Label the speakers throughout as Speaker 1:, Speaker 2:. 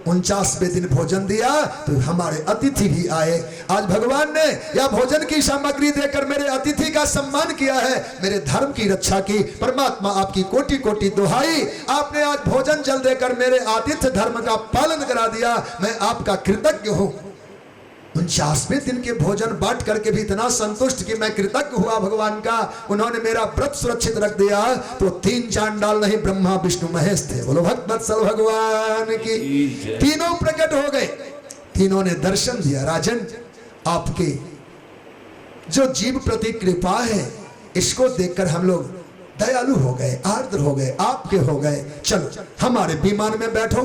Speaker 1: 49वें दिन भोजन दिया तो हमारे अतिथि भी आए। आज भगवान ने यह भोजन की सामग्री देकर मेरे अतिथि का सम्मान किया है, मेरे धर्म की रक्षा की। परमात्मा आपकी कोटि कोटि दुहाई, आपने आज भोजन जल देकर मेरे आतिथ्य धर्म का पालन करा दिया, मैं आपका कृतज्ञ हूं। 49वें दिन के भोजन बांट करके भी इतना संतुष्ट कि मैं कृतज्ञ हुआ भगवान का, उन्होंने मेरा व्रत सुरक्षित रख दिया। तो 3 चांडाल नहीं, ब्रह्मा विष्णु महेश थे। बोलो भक्त वत्सल भगवान की। तीनों प्रकट हो गए, तीनों ने दर्शन दिया। राजन, आपके जो जीव प्रति कृपा है इसको देखकर हम लोग दयालु हो गए, आर्द्र हो गए, आपके हो गए। चलो हमारे विमान में बैठो,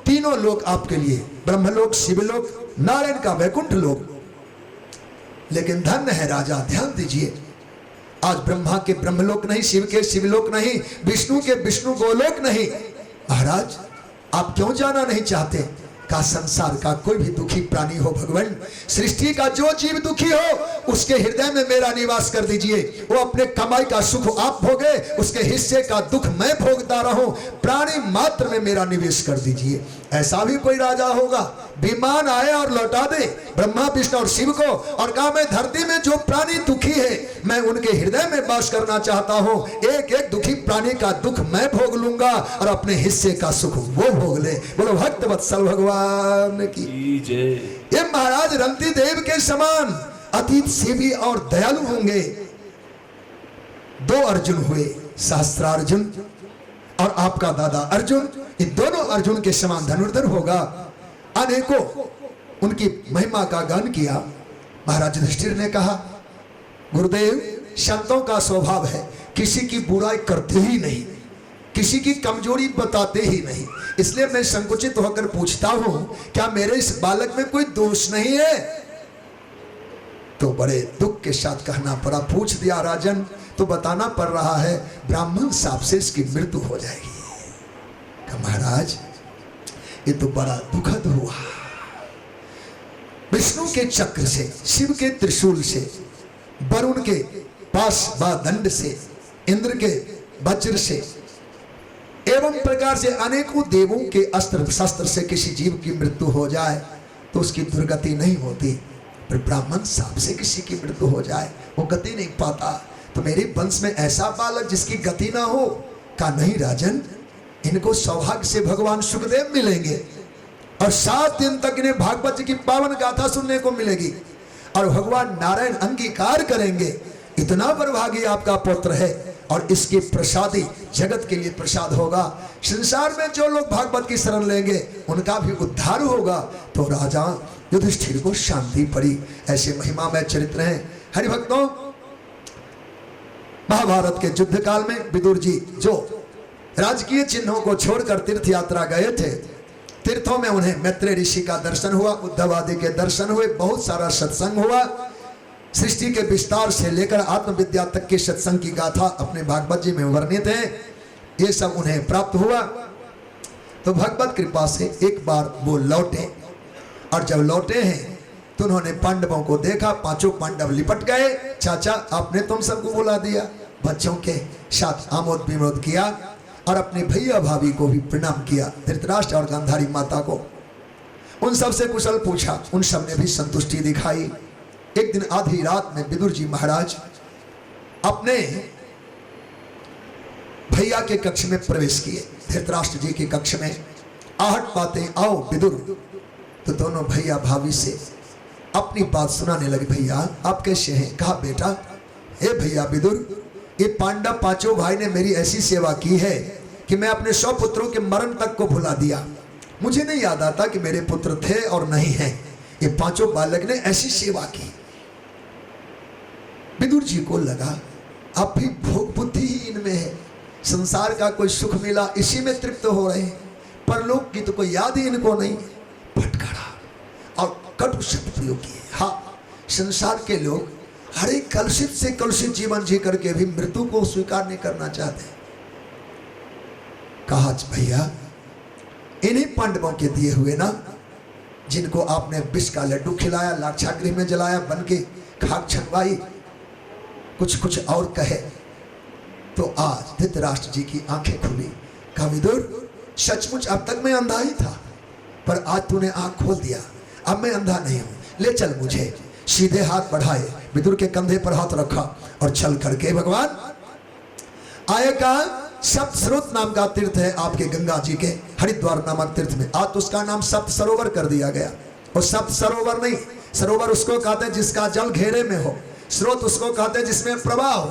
Speaker 1: तीनों लोग आपके लिए, ब्रह्मलोक, शिवलोक, नारायण का वैकुंठ लोक। लेकिन धन्य है राजा, ध्यान दीजिए, आज ब्रह्मा के ब्रह्मलोक नहीं, शिव के शिवलोक नहीं, विष्णु के विष्णु गोलोक नहीं। महाराज, आप क्यों जाना नहीं चाहते? का संसार का कोई भी दुखी प्राणी हो भगवान, सृष्टि का जो जीव दुखी हो उसके हृदय में मेरा निवास कर दीजिए। वो अपने कमाई का सुख आप भोगे, उसके हिस्से का दुख मैं भोगता रहूं, प्राणी मात्र में मेरा निवेश कर दीजिए। ऐसा भी कोई राजा होगा, विमान आए और लौटा दे ब्रह्मा विष्णु और शिव को, और कहा मैं धरती में जो प्राणी दुखी है मैं उनके हृदय में वास करना चाहता हूं, एक एक दुखी प्राणी का दुख मैं भोग लूंगा और अपने हिस्से का सुख वो भोग ले। बोलो भक्त वत्सल भगवान की। ये महाराज रंती देव के समान अतीत सेवी और दयालु होंगे। 2 अर्जुन हुए, सहस्त्रार्जुन और आपका दादा अर्जुन, इन दोनों अर्जुन के समान धनुर्धर होगा। अनेकों उनकी महिमा का गान किया। महाराज युधिष्ठिर ने कहा, गुरुदेव, संतों का स्वभाव है किसी की बुराई करते ही नहीं, किसी की कमजोरी बताते ही नहीं, इसलिए मैं संकुचित होकर पूछता हूं, क्या मेरे इस बालक में कोई दोष नहीं है? तो बड़े दुख के साथ कहना पड़ा, पूछ दिया राजन तो बताना पड़ रहा है, ब्राह्मण साप से इसकी मृत्यु हो जाएगी। महाराज, ये तो बड़ा दुखद हुआ। विष्णु के चक्र से, शिव के त्रिशूल से, वरुण के पास व दंड से, इंद्र के वज्र से, एवं प्रकार से अनेकों देवों के अस्त्र शस्त्र से किसी जीव की मृत्यु हो जाए तो उसकी दुर्गति नहीं होती, पर ब्राह्मण साप से किसी की मृत्यु हो जाए वो गति नहीं पाता। तो मेरे वंश में ऐसा बालक जिसकी गति ना हो? का नहीं राजन, इनको सौभाग्य से भगवान सुखदेव मिलेंगे और 7 दिन तक इन्हें भागवत जी की पावन गाथा सुनने को मिलेगी और भगवान नारायण अंगीकार करेंगे, इतना बड़भागी आपका पुत्र है और इसके प्रसादी जगत के लिए प्रसाद होगा। संसार में जो लोग भागवत की शरण लेंगे उनका भी उद्धार होगा। तो राजा युधिष्ठिर को शांति पड़ी। ऐसे महिमा में चरित्र हैं। हरिभक्तों, महाभारत के युद्ध काल में विदुर जी जो राजकीय चिन्हों को छोड़कर तीर्थ यात्रा गए थे, तीर्थों में उन्हें मैत्रेय ऋषि का दर्शन हुआ, उद्धव आदि के दर्शन हुए, बहुत सारा सत्संग हुआ। सृष्टि के विस्तार से लेकर आत्मविद्या तक के सत्संग की गाथा अपने भागवत जी में वर्णित है। ये सब उन्हें प्राप्त हुआ। तो भगवत कृपा से एक बार वो लौटे और जब लौटे हैं तो उन्होंने पांडवों को देखा। 5 पांडव लिपट गए। चाचा, आपने तुम सबको बुला दिया। बच्चों के साथ आमोद विमोद किया और अपने भैया भाभी को भी प्रणाम किया, धृतराष्ट्र और गांधारी माता को। उन सब से कुशल पूछा, उन सब ने भी संतुष्टि दिखाई। एक दिन आधी रात में विदुर जी महाराज अपने भैया के कक्ष में प्रवेश किए, धृतराष्ट्र जी के कक्ष में। आहट पाते, आओ विदुर। तो दोनों भैया भाभी से अपनी बात सुनाने लगे। भैया आप कैसे हैं? कहा बेटा, हे भैया विदुर, ये पांडव 5 भाई ने मेरी ऐसी सेवा की है कि मैं अपने 100 पुत्रों के मरण तक को भुला दिया। मुझे नहीं याद आता कि मेरे पुत्र थे और नहीं हैं। ये 5 बालक ने ऐसी सेवा की। विदुर जी को लगा अब भी भोग बुद्धि ही इनमें है, संसार का कोई सुख मिला इसी में तृप्त हो रहे हैं, परलोक की तो कोई याद ही इनको नहीं। फटकारा और कटु शब्द प्रयोग किए। हाँ, संसार के लोग हर एक कलुषित से कलुषित जीवन जी करके भी मृत्यु को स्वीकार नहीं करना चाहते। कहा भैया, इन्हीं पांडवों के दिए हुए ना, जिनको आपने विष का लड्डू खिलाया, लाक्षागृह में जलाया, बन के खाक छनवाई, कुछ और कहे। तो आज धृतराष्ट्र जी की आंखें खुली। कहा विदुर, सचमुच अब तक मैं अंधा ही था, पर आज तूने आंख खोल दिया, अब मैं अंधा नहीं हूं, ले चल मुझे। सीधे हाथ बढ़ाए, विदुर के कंधे पर हाथ रखा और चल करके भगवान आए। का सप्त स्रोत नाम का तीर्थ है आपके गंगा जी के हरिद्वार नामक तीर्थ में, आज तो उसका नाम सप्त सरोवर कर दिया गया। और सप्त सरोवर नहीं, सरोवर उसको कहते हैं जिसका जल घेरे में हो, स्रोत उसको कहते हैं जिसमें प्रवाह हो।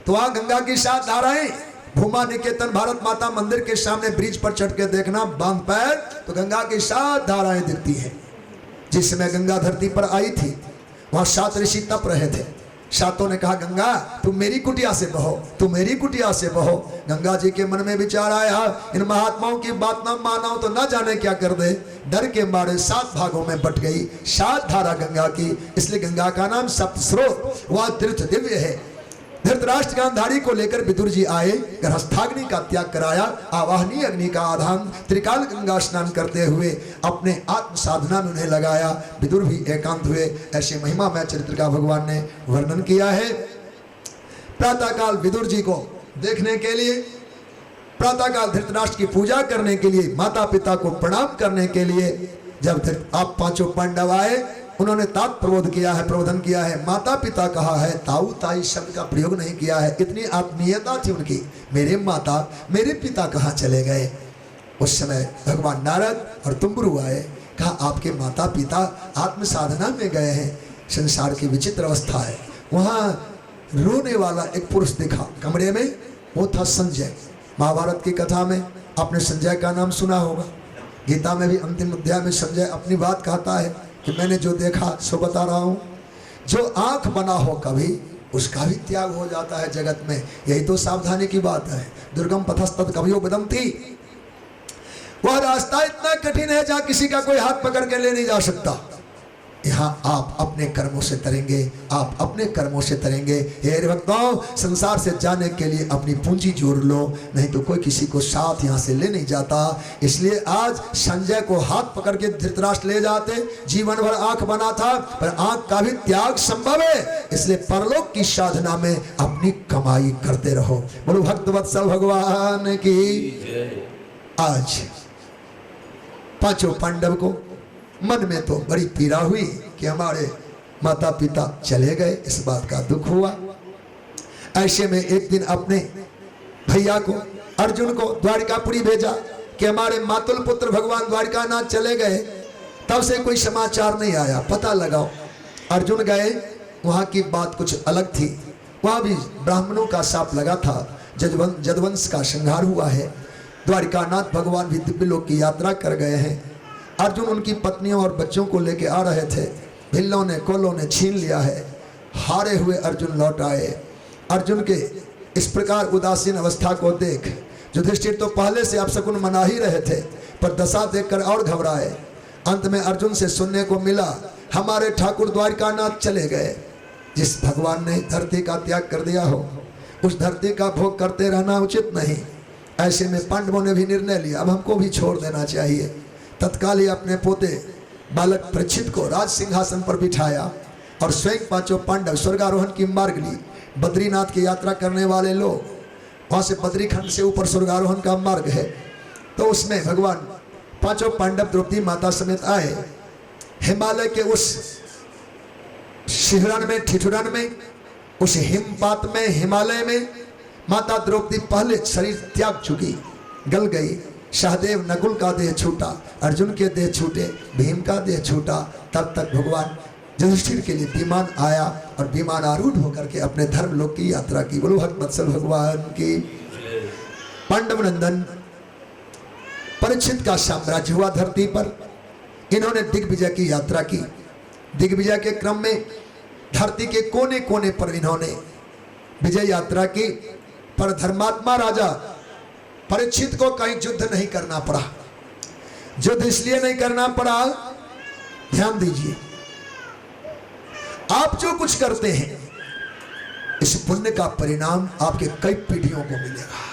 Speaker 1: तो वहां गंगा की 7 धाराएं, भूमा निकेतन भारत माता मंदिर के सामने ब्रिज पर चढ़ के देखना, बांध पैर तो गंगा की 7 धाराएं दिखती है। जिस समय गंगा धरती पर आई थी वहां 7 ऋषि तप रहे थे। सातों ने कहा गंगा तू मेरी कुटिया से बहो, तू मेरी कुटिया से बहो। गंगा जी के मन में विचार आया, इन महात्माओं की बात न मानो तो न जाने क्या कर दे। डर के मारे 7 भागों में बट गई 7 धारा गंगा की, इसलिए गंगा का नाम सप्त स्रोत। वह तीर्थ दिव्य है। धृतराष्ट्र गांधारी को लेकर विदुर जी आए, गृहस्थाग्नि का त्याग कराया, आवाहनी अग्नि का आधान, त्रिकाल गंगा स्नान करते हुए अपने आत्म साधना में उन्हें लगाया। विदुर भी एकांत हुए। ऐसे महिमा में चरित्र का भगवान ने वर्णन किया है। प्रातःकाल विदुर जी को देखने के लिए, प्रातःकाल धृतराष्ट्र की पूजा करने के लिए, माता पिता को प्रणाम करने के लिए जब आप 5 पांडव आए, उन्होंने तात प्रबोध किया है, प्रबोधन किया है, माता पिता कहा है, ताऊ ताई शब्द का प्रयोग नहीं किया है। इतनी आत्मीयता थी उनकी, मेरे माता मेरे पिता कहाँ चले गए। उस समय भगवान नारद और तुम्बरु आए, कहा आपके माता पिता आत्म साधना में गए हैं। संसार की विचित्र अवस्था है। वहाँ रोने वाला एक पुरुष दिखा कमरे में, वो था संजय। महाभारत की कथा में आपने संजय का नाम सुना होगा। गीता में भी अंतिम अध्याय में संजय अपनी बात कहता है कि मैंने जो देखा सो बता रहा हूँ। जो आंख बना हो कभी उसका भी त्याग हो जाता है जगत में, यही तो सावधानी की बात है। दुर्गम पथस्तद कवियो बदमती, वह रास्ता इतना कठिन है जहाँ किसी का कोई हाथ पकड़ के ले नहीं जा सकता। यहाँ आप अपने कर्मों से तरेंगे, आप अपने कर्मों से तरेंगे। हे भक्तों, संसार से जाने के लिए अपनी पूंजी जोड़ लो, नहीं तो कोई किसी को साथ यहाँ से ले नहीं जाता। इसलिए आज संजय को हाथ पकड़ के धृतराष्ट्र ले जाते। जीवन भर आंख बना था, पर आंख का भी त्याग संभव है। इसलिए परलोक की साधना में अपनी कमाई करते रहो। बोलो भक्तवत्सल भगवान की। आज 5 पांडव को मन में तो बड़ी पीड़ा हुई कि हमारे माता पिता चले गए, इस बात का दुख हुआ। ऐसे में एक दिन अपने भैया को अर्जुन को द्वारिकापुरी भेजा कि हमारे मातुल पुत्र भगवान द्वारिकानाथ चले गए। तब से कोई समाचार नहीं आया, पता लगाओ। अर्जुन गए, वहाँ की बात कुछ अलग थी। वहाँ भी ब्राह्मणों का शाप लगा था, जदवंश का संहार हुआ है। द्वारिकानाथ भगवान भी दिव्य लोक की यात्रा कर गए हैं। अर्जुन उनकी पत्नियों और बच्चों को लेके आ रहे थे, भिल्लों ने कोलों ने छीन लिया है। हारे हुए अर्जुन लौट आए। अर्जुन के इस प्रकार उदासीन अवस्था को देख युधिष्ठिर तो पहले से अपशकुन मना ही रहे थे, पर दशा देखकर और घबराए। अंत में अर्जुन से सुनने को मिला, हमारे ठाकुर द्वारिकानाथ चले गए। जिस भगवान ने धरती का त्याग कर दिया हो, उस धरती का भोग करते रहना उचित नहीं। ऐसे में पांडवों ने भी निर्णय लिया, अब हमको भी छोड़ देना चाहिए। तत्काल ही अपने पोते बालक परीक्षित को राज सिंहासन पर बिठाया और स्वयं 5 पांडव स्वर्गारोहण की मार्ग ली। बद्रीनाथ की यात्रा करने वाले लोग वहाँ से बद्रीखंड से ऊपर स्वर्गारोहण का मार्ग है, तो उसमें भगवान 5 पांडव द्रौपदी माता समेत आए। हिमालय के उस शिहरण में, ठिठुरन में, उस हिमपात में, हिमालय में माता द्रौपदी पहले शरीर त्याग चुकी, गल गई। सहदेव नकुल का देह छूटा, अर्जुन के देह छूटे, भीम का देह छूटा। तब तक भगवान युधिष्ठिर के लिए विमान आया और विमान आरूढ़ होकर के अपने धर्म लोक की यात्रा की। बोलो भक्तवत्सल भगवान की। पांडव नंदन परीक्षित का साम्राज्य हुआ धरती पर। इन्होंने दिग्विजय की यात्रा की। दिग्विजय के क्रम में धरती के कोने कोने पर इन्होंने विजय यात्रा की, पर धर्मात्मा राजा परीक्षित को कहीं युद्ध नहीं करना पड़ा। युद्ध इसलिए नहीं करना पड़ा, ध्यान दीजिए, आप जो कुछ करते हैं इस पुण्य का परिणाम आपके कई पीढ़ियों को मिलेगा।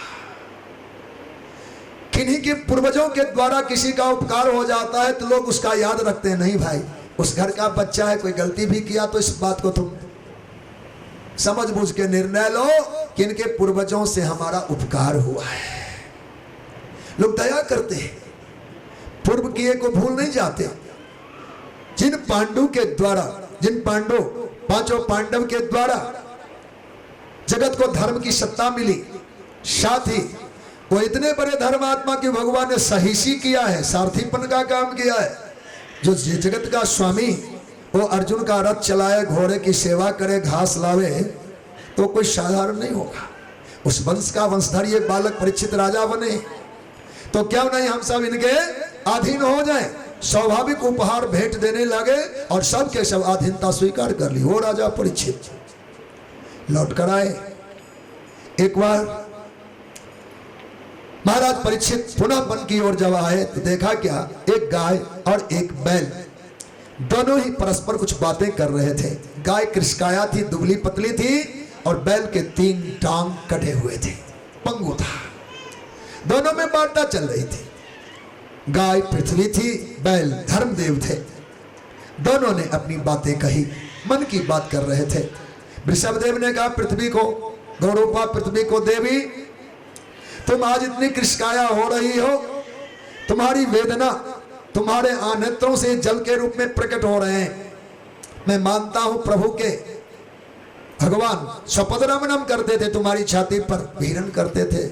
Speaker 1: किन्हीं के पूर्वजों के द्वारा किसी का उपकार हो जाता है तो लोग उसका याद रखते हैं। नहीं भाई, उस घर का बच्चा है, कोई गलती भी किया तो इस बात को तुम समझ बूझ के निर्णय लो कि इनके पूर्वजों से हमारा उपकार हुआ है। लोग दया करते हैं, पूर्व किए को भूल नहीं जाते। जिन पांडव पांचों पांडव के द्वारा जगत को धर्म की सत्ता मिली, साथ ही वो इतने बड़े धर्मात्मा की भगवान ने सहिशी किया है, सारथीपन का काम किया है। जो जगत का स्वामी वो अर्जुन का रथ चलाए, घोड़े की सेवा करे, घास लावे, तो कोई साधारण नहीं होगा। उस वंश का वंशधर ये बालक परीक्षित राजा बने, तो क्यों नहीं हम सब इनके अधीन हो जाएं। स्वाभाविक उपहार भेंट देने लगे और सब के सब अधीनता स्वीकार कर ली। वो राजा परीक्षित लौट कर आए। एक बार महाराज परीक्षित पुनः वन की ओर जब आए तो देखा क्या, एक गाय और एक बैल दोनों ही परस्पर कुछ बातें कर रहे थे। गाय कृष्काया थी, दुबली पतली थी, और बैल के 3 टांग कटे हुए थे, पंगु था। दोनों में वार्ता चल रही थी। गाय पृथ्वी थी, बैल धर्मदेव थे। दोनों ने अपनी बातें कही, मन की बात कर रहे थे। वृषभदेव ने कहा, पृथ्वी को गौरूपा, पृथ्वी को देवी, तुम आज इतनी कृष्काया हो रही हो, तुम्हारी वेदना तुम्हारे आनेत्रों से जल के रूप में प्रकट हो रहे हैं। मैं मानता हूं प्रभु के भगवान स्वपद रमणम करते थे, तुम्हारी छाती पर भीरण करते थे,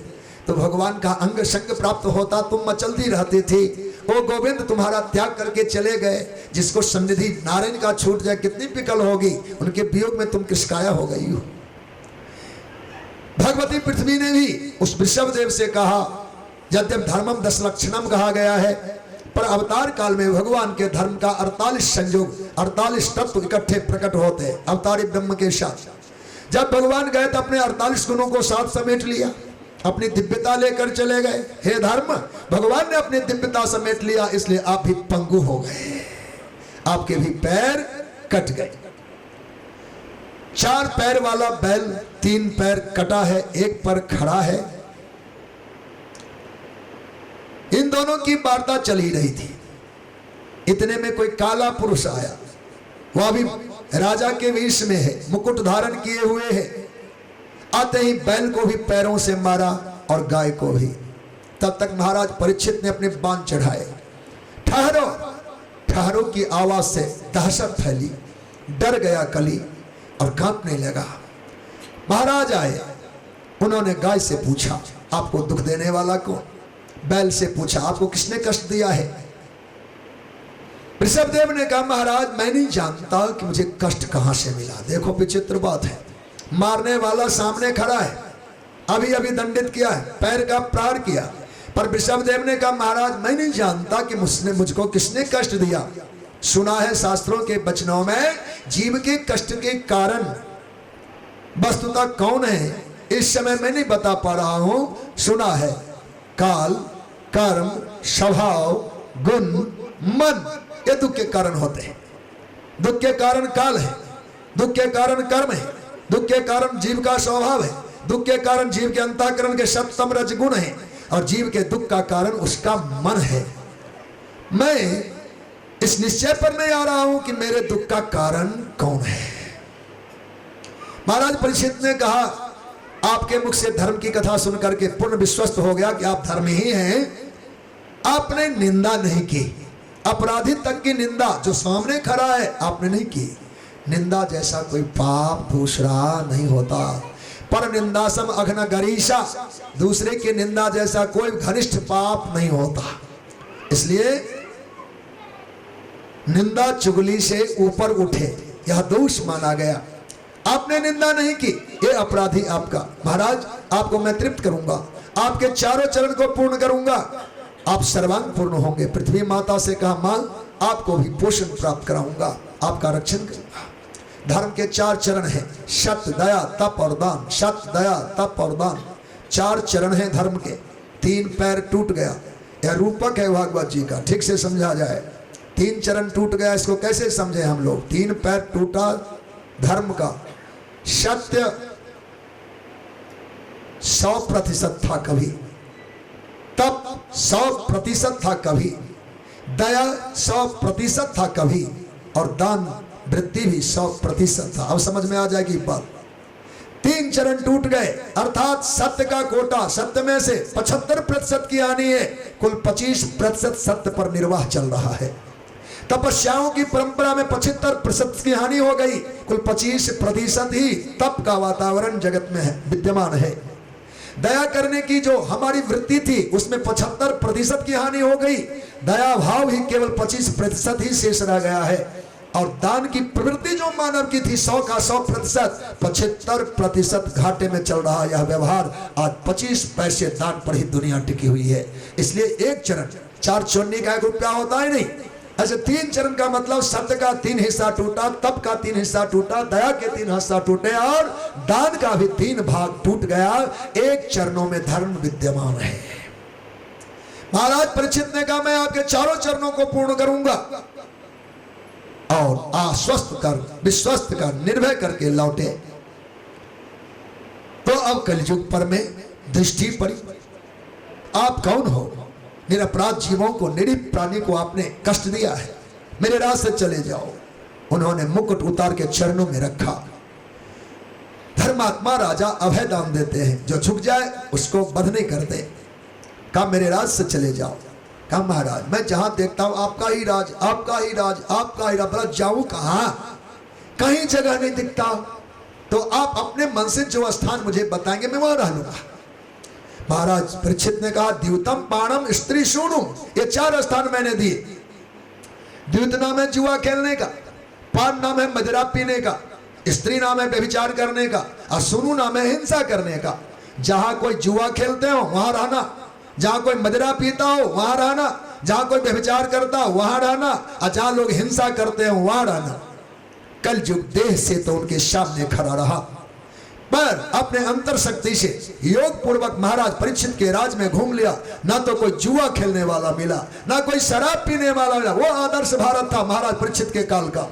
Speaker 1: तो भगवान का अंग संग प्राप्त होता, तुम मचलती रहती थी। ओ गोविंद, तुम्हारा त्याग करके चले गए, जिसको सन्निधि नारायण का छूट जाए कितनी पिकल होगी, उनके वियोग में तुम कृष्काया हो गई हो। भगवती पृथ्वी ने भी उस वृषभदेव से कहा, यद्यप धर्मम 10 लक्षणम कहा गया है, पर अवतार काल में भगवान के धर्म का 48 संयोग, 48 तत्व इकट्ठे प्रकट होते हैं अवतारी ब्रह्म के साथ। जब भगवान गए तो अपने 48 गुणों को साथ समेट लिया, अपनी दिव्यता लेकर चले गए। हे धर्म, भगवान ने अपनी दिव्यता समेट लिया, इसलिए आप भी पंगु हो गए, आपके भी पैर कट गए। 4 पैर वाला बैल 3 पैर कटा है, 1 पर खड़ा है। इन दोनों की वार्ता चली रही थी। इतने में कोई काला पुरुष आया, वह भी राजा के वेश में है, मुकुट धारण किए हुए है। आते ही बैल को भी पैरों से मारा और गाय को भी। तब तक महाराज परीक्षित ने अपने बाण चढ़ाए। ठहरो ठहरो की आवाज से दहशत फैली, डर गया कली और कांपने लगा। महाराज आए, उन्होंने गाय से पूछा, आपको दुख देने वाला कौन? बैल से पूछा, आपको किसने कष्ट दिया है? वृषभदेव ने कहा, महाराज मैं नहीं जानता कि मुझे कष्ट कहां से मिला। देखो विचित्र बात है, मारने वाला सामने खड़ा है, अभी अभी दंडित किया है, पैर का प्रहार किया, पर वृषभदेव ने कहा, महाराज मैं नहीं जानता कि मुझको किसने कष्ट दिया। सुना है शास्त्रों के वचनों में जीव के कष्ट के कारण वस्तुतः कौन है इस समय मैं नहीं बता पा रहा हूं। सुना है काल, कर्म, स्वभाव, गुण, मन, ये दुख के कारण होते हैं। दुख के कारण काल है, दुख के कारण कर्म है, दुख के कारण जीव का स्वभाव है, दुख के कारण जीव के अंतःकरण के सप्तम रजगुण है, और जीव के दुख का कारण उसका मन है। मैं इस निश्चय पर नहीं आ रहा हूं कि मेरे दुख का कारण कौन है। महाराज परीक्षित ने कहा, आपके मुख से धर्म की कथा सुनकर के पूर्ण विश्वस्त हो गया कि आप धर्म ही हैं। आपने निंदा नहीं की, अपराधी तक की निंदा जो सामने खड़ा है आपने नहीं की। निंदा जैसा कोई पाप दूसरा नहीं होता। पर निंदासम अघन गरीशा, दूसरे की निंदा जैसा कोई घनिष्ठ पाप नहीं होता। इसलिए निंदा चुगली से ऊपर उठे, यह दोष माना गया। आपने निंदा नहीं की, ये अपराधी आपका। महाराज आपको मैं तृप्त करूंगा, आपके चारों चरण को पूर्ण करूंगा, आप सर्वांग पूर्ण होंगे। पृथ्वी माता से कहा, मां आपको भी पोषण प्राप्त कराऊंगा, आपका रक्षण करूंगा। धर्म के 4 चरण हैं, सत्य, दया, तप और दान। सत्य, दया, तप और दान 4 चरण हैं धर्म के। 3 पैर टूट गया, यह रूपक है भागवत जी का, ठीक से समझा जाए। 3 चरण टूट गया, इसको कैसे समझे हम लोग? 3 पैर टूटा धर्म का। सत्य 100% था कभी, तप 100% था कभी, दया 100% था कभी, और दान वृत्ति भी 100% था। अब समझ में आ जाएगी बात। 3 चरण टूट गए, अर्थात सत्य का कोटा, सत्य में से 75% की हानि है, कुल 25% सत्य पर निर्वाह चल रहा है। तपस्याओं की परंपरा में 75% की हानि हो गई, कुल 25% ही तप का वातावरण जगत में है, विद्यमान है। दया करने की जो हमारी वृत्ति थी उसमें 75% की हानि हो गई, दया भाव ही केवल 25% ही शेष रह गया है। और दान की प्रवृत्ति जो मानव की थी 100 का 100%, 75% घाटे में चल रहा यह व्यवहार। आज 25 पैसे दान पर ही दुनिया टिकी हुई है। इसलिए एक चरण 4 चौन्नी का 1 रुपया होता ही नहीं। ऐसे 3 चरण का मतलब सत्य का 3 हिस्सा टूटा, तप का 3 हिस्सा टूटा, दया के 3 हिस्सा टूटे और दान का भी 3 भाग टूट गया। 1 चरणों में धर्म विद्यमान है। महाराज परीक्षित ने कहा मैं आपके चारों चरणों को पूर्ण करूंगा और आश्वस्त कर, विश्वस्त कर, निर्भय करके लौटे। तो अब कलयुग पर में दृष्टि पड़ी, आप कौन हो? निरपराध जीवों को, निरीह प्राणी को आपने कष्ट दिया है, मेरे रास्ते चले जाओ। उन्होंने मुकुट उतार के चरणों में रखा। धर्मात्मा राजा अभय दान देते हैं, जो झुक जाए उसको बध नहीं करते। कहा मेरे रास्ते चले जाओ। कहा महाराज मैं जहां देखता हूं आपका ही राज, आपका ही राज, आपका ही राज, बड़ा जाऊं कहां? कहीं जगह नहीं दिखता। तो आप अपने मन से जो स्थान मुझे बताएंगे मैं वहां रह लूंगा। महाराज परीक्षित ने कहा द्यूतम पाणम स्त्री शूणु, ये 4 स्थान मैंने दिए। द्यूत नाम है जुआ खेलने का, पान नाम है मदिरा पीने का, स्त्री नाम है व्यभिचार करने का, और सुनु नाम है हिंसा करने का। जहां कोई जुआ खेलते हो वहां रहना, जहां कोई मदिरा पीता हो वहां रहना, जहां कोई व्यभिचार करता हो वहां रहना, और जहां लोग हिंसा करते हो वहां रहना। कल युग देह से तो उनके सामने खड़ा रहा, पर अपने अंतर शक्ति से योग पूर्वक महाराज परीक्षित के राज में घूम लिया। ना तो कोई जुआ खेलने वाला मिला, ना कोई शराब पीने वाला मिला। वो आदर्श भारत था महाराज परीक्षित के काल का।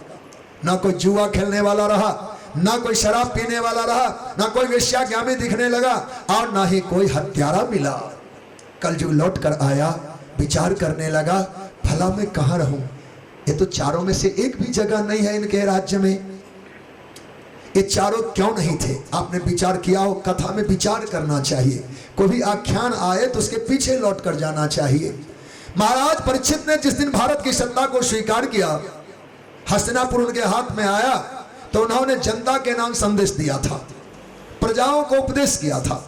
Speaker 1: ना कोई जुआ खेलने वाला रहा, ना कोई शराब पीने वाला रहा, ना कोई वेश्यागामी दिखने लगा, और ना ही कोई हत्यारा मिला। कल युग लौट कर आया, विचार करने लगा भला मैं कहाँ रहूं? ये तो चारों में से एक भी जगह नहीं है इनके राज्य में। ये चारों क्यों नहीं थे? आपने विचार किया हो, कथा में विचार करना चाहिए। कोई भी आख्यान आए तो उसके पीछे लौट कर जाना चाहिए। महाराज परीक्षित ने जिस दिन भारत की सत्ता को स्वीकार किया, हस्तिनापुर उनके हाथ में आया, तो उन्होंने जनता के नाम संदेश दिया था, प्रजाओं को उपदेश किया था।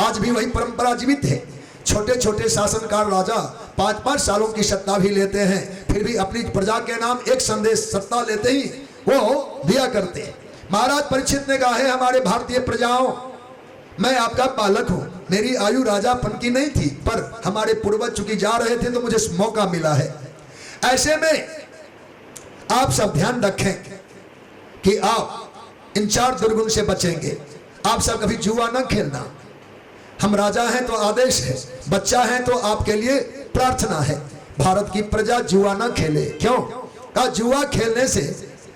Speaker 1: आज भी वही परंपरा जीवित है। छोटे छोटे शासनकार राजा 5-5 सालों की सत्ता भी लेते हैं, फिर भी अपनी प्रजा के नाम एक संदेश सत्ता लेते ही वो दिया करते हैं। महाराज परीक्षित ने कहा है हमारे भारतीय प्रजाओं, मैं आपका पालक हूं। मेरी आयु राजापन की नहीं थी, पर हमारे पूर्वज चूंकि जा रहे थे तो मुझे मौका मिला है। ऐसे में आप सब ध्यान रखें कि आप इन 4 दुर्गुण से बचेंगे। आप सब कभी जुआ न खेलना। हम राजा हैं तो आदेश है, बच्चा है तो आपके लिए प्रार्थना है। भारत की प्रजा जुआ न खेले। क्यों? कहा जुआ खेलने से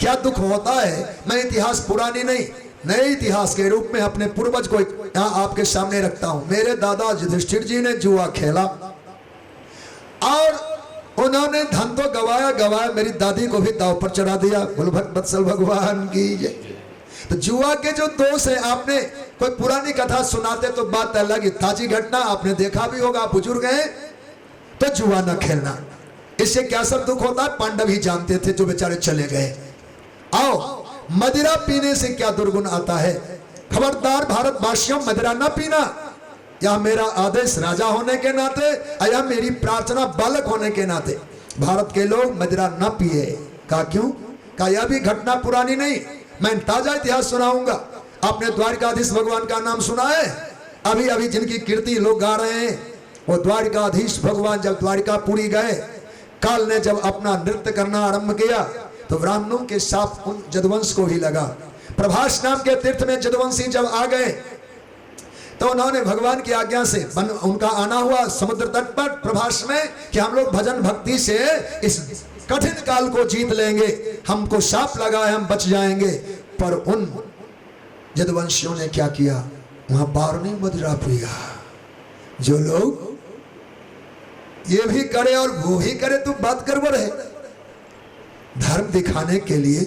Speaker 1: क्या दुख होता है। मैं इतिहास पुरानी नहीं, नए इतिहास के रूप में अपने पूर्वज को यहाँ आपके सामने रखता हूं। मेरे दादा युधिष्ठिर जी ने जुआ खेला और उन्होंने धन तो गवाया, मेरी दादी को भी दाव पर चढ़ा दिया। बोलो भक्त वत्सल भगवान की जय। तो जुआ के जो दोष है, आपने कोई पुरानी कथा सुनाते तो बात अलग, ताजी घटना आपने देखा भी होगा, बुजुर्ग हैं, तो जुआ न खेलना। इससे क्या सब दुख होता है पांडव ही जानते थे जो बेचारे चले गए। आओ, मदिरा पीने से क्या दुर्गुण आता है। खबरदार भारतवासियों, मदिरा न पीना। यह मेरा आदेश राजा होने के नाते, या मेरी प्रार्थना बालक होने के नाते। भारत के लोग मदिरा न पिए। कहा क्यों? कहा यह भी घटना पुरानी नहीं, मैं ताजा इतिहास सुनाऊंगा। आपने द्वारिकाधीश भगवान का नाम सुना है? अभी अभी जिनकी कीर्ति लोग गा रहे हैं, वो द्वारिकाधीश भगवान जब द्वारिकापुरी गए, काल ने जब अपना नृत्य करना आरंभ किया तो ब्राह्मणों के साथ उन जदुवंश को भी लगा। प्रभास नाम के तीर्थ में जदुवंशी जब आ गए तो उन्होंने भगवान की आज्ञा से उनका आना हुआ समुद्र तट पर प्रभास में कि हम लोग भजन भक्ति से इस कठिन काल को जीत लेंगे, हमको शाप लगा है, हम बच जाएंगे। पर उन जदुवंशियों ने क्या किया? वहां 12 मदिरा पिया। जो लोग ये भी करे और वो ही करे तो बात गड़बड़ है। धर्म दिखाने के लिए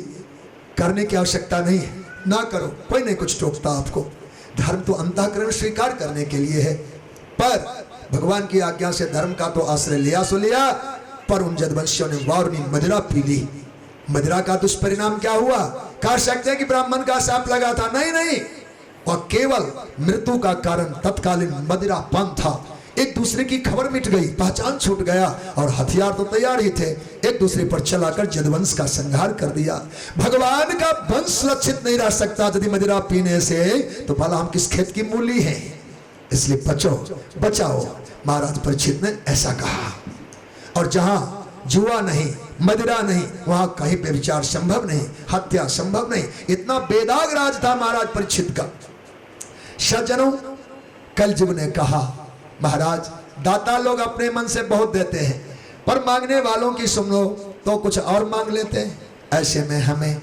Speaker 1: करने की आवश्यकता नहीं है, ना करो, कोई नहीं कुछ टोकता आपको। धर्म तो अंतःकरण स्वीकार करने के लिए है, पर भगवान की आज्ञा से धर्म का तो आश्रय लिया सो लिया, पर उन जदवंशियों ने वारुणी मदिरा पी ली। मदिरा का दुष्परिणाम क्या हुआ? कह सकते हैं कि ब्राह्मण का शाप लगा था, नहीं नहीं, वह केवल मृत्यु का कारण तत्कालीन मदिरा पान था। एक दूसरे की खबर मिट गई, पहचान छूट गया, और हथियार तो तैयार ही थे, एक दूसरे पर चलाकर जदवंश का संहार कर दिया। भगवान का वंश लक्षित नहीं रह सकता यदि मदिरा पीने से, तो भला हम किस खेत की मूली हैं? इसलिए बचो, बचाओ। महाराज परीक्षित ने ऐसा कहा। और जहां जुआ नहीं, मदिरा नहीं, वहां कहीं पे विचार संभव नहीं, हत्या संभव नहीं। इतना बेदाग राज था महाराज परीक्षित का। सज्जनों, कलजुग ने कहा, महाराज दाता लोग अपने मन से बहुत देते हैं, पर मांगने वालों की सुनो तो कुछ और मांग लेते हैं, ऐसे में हमें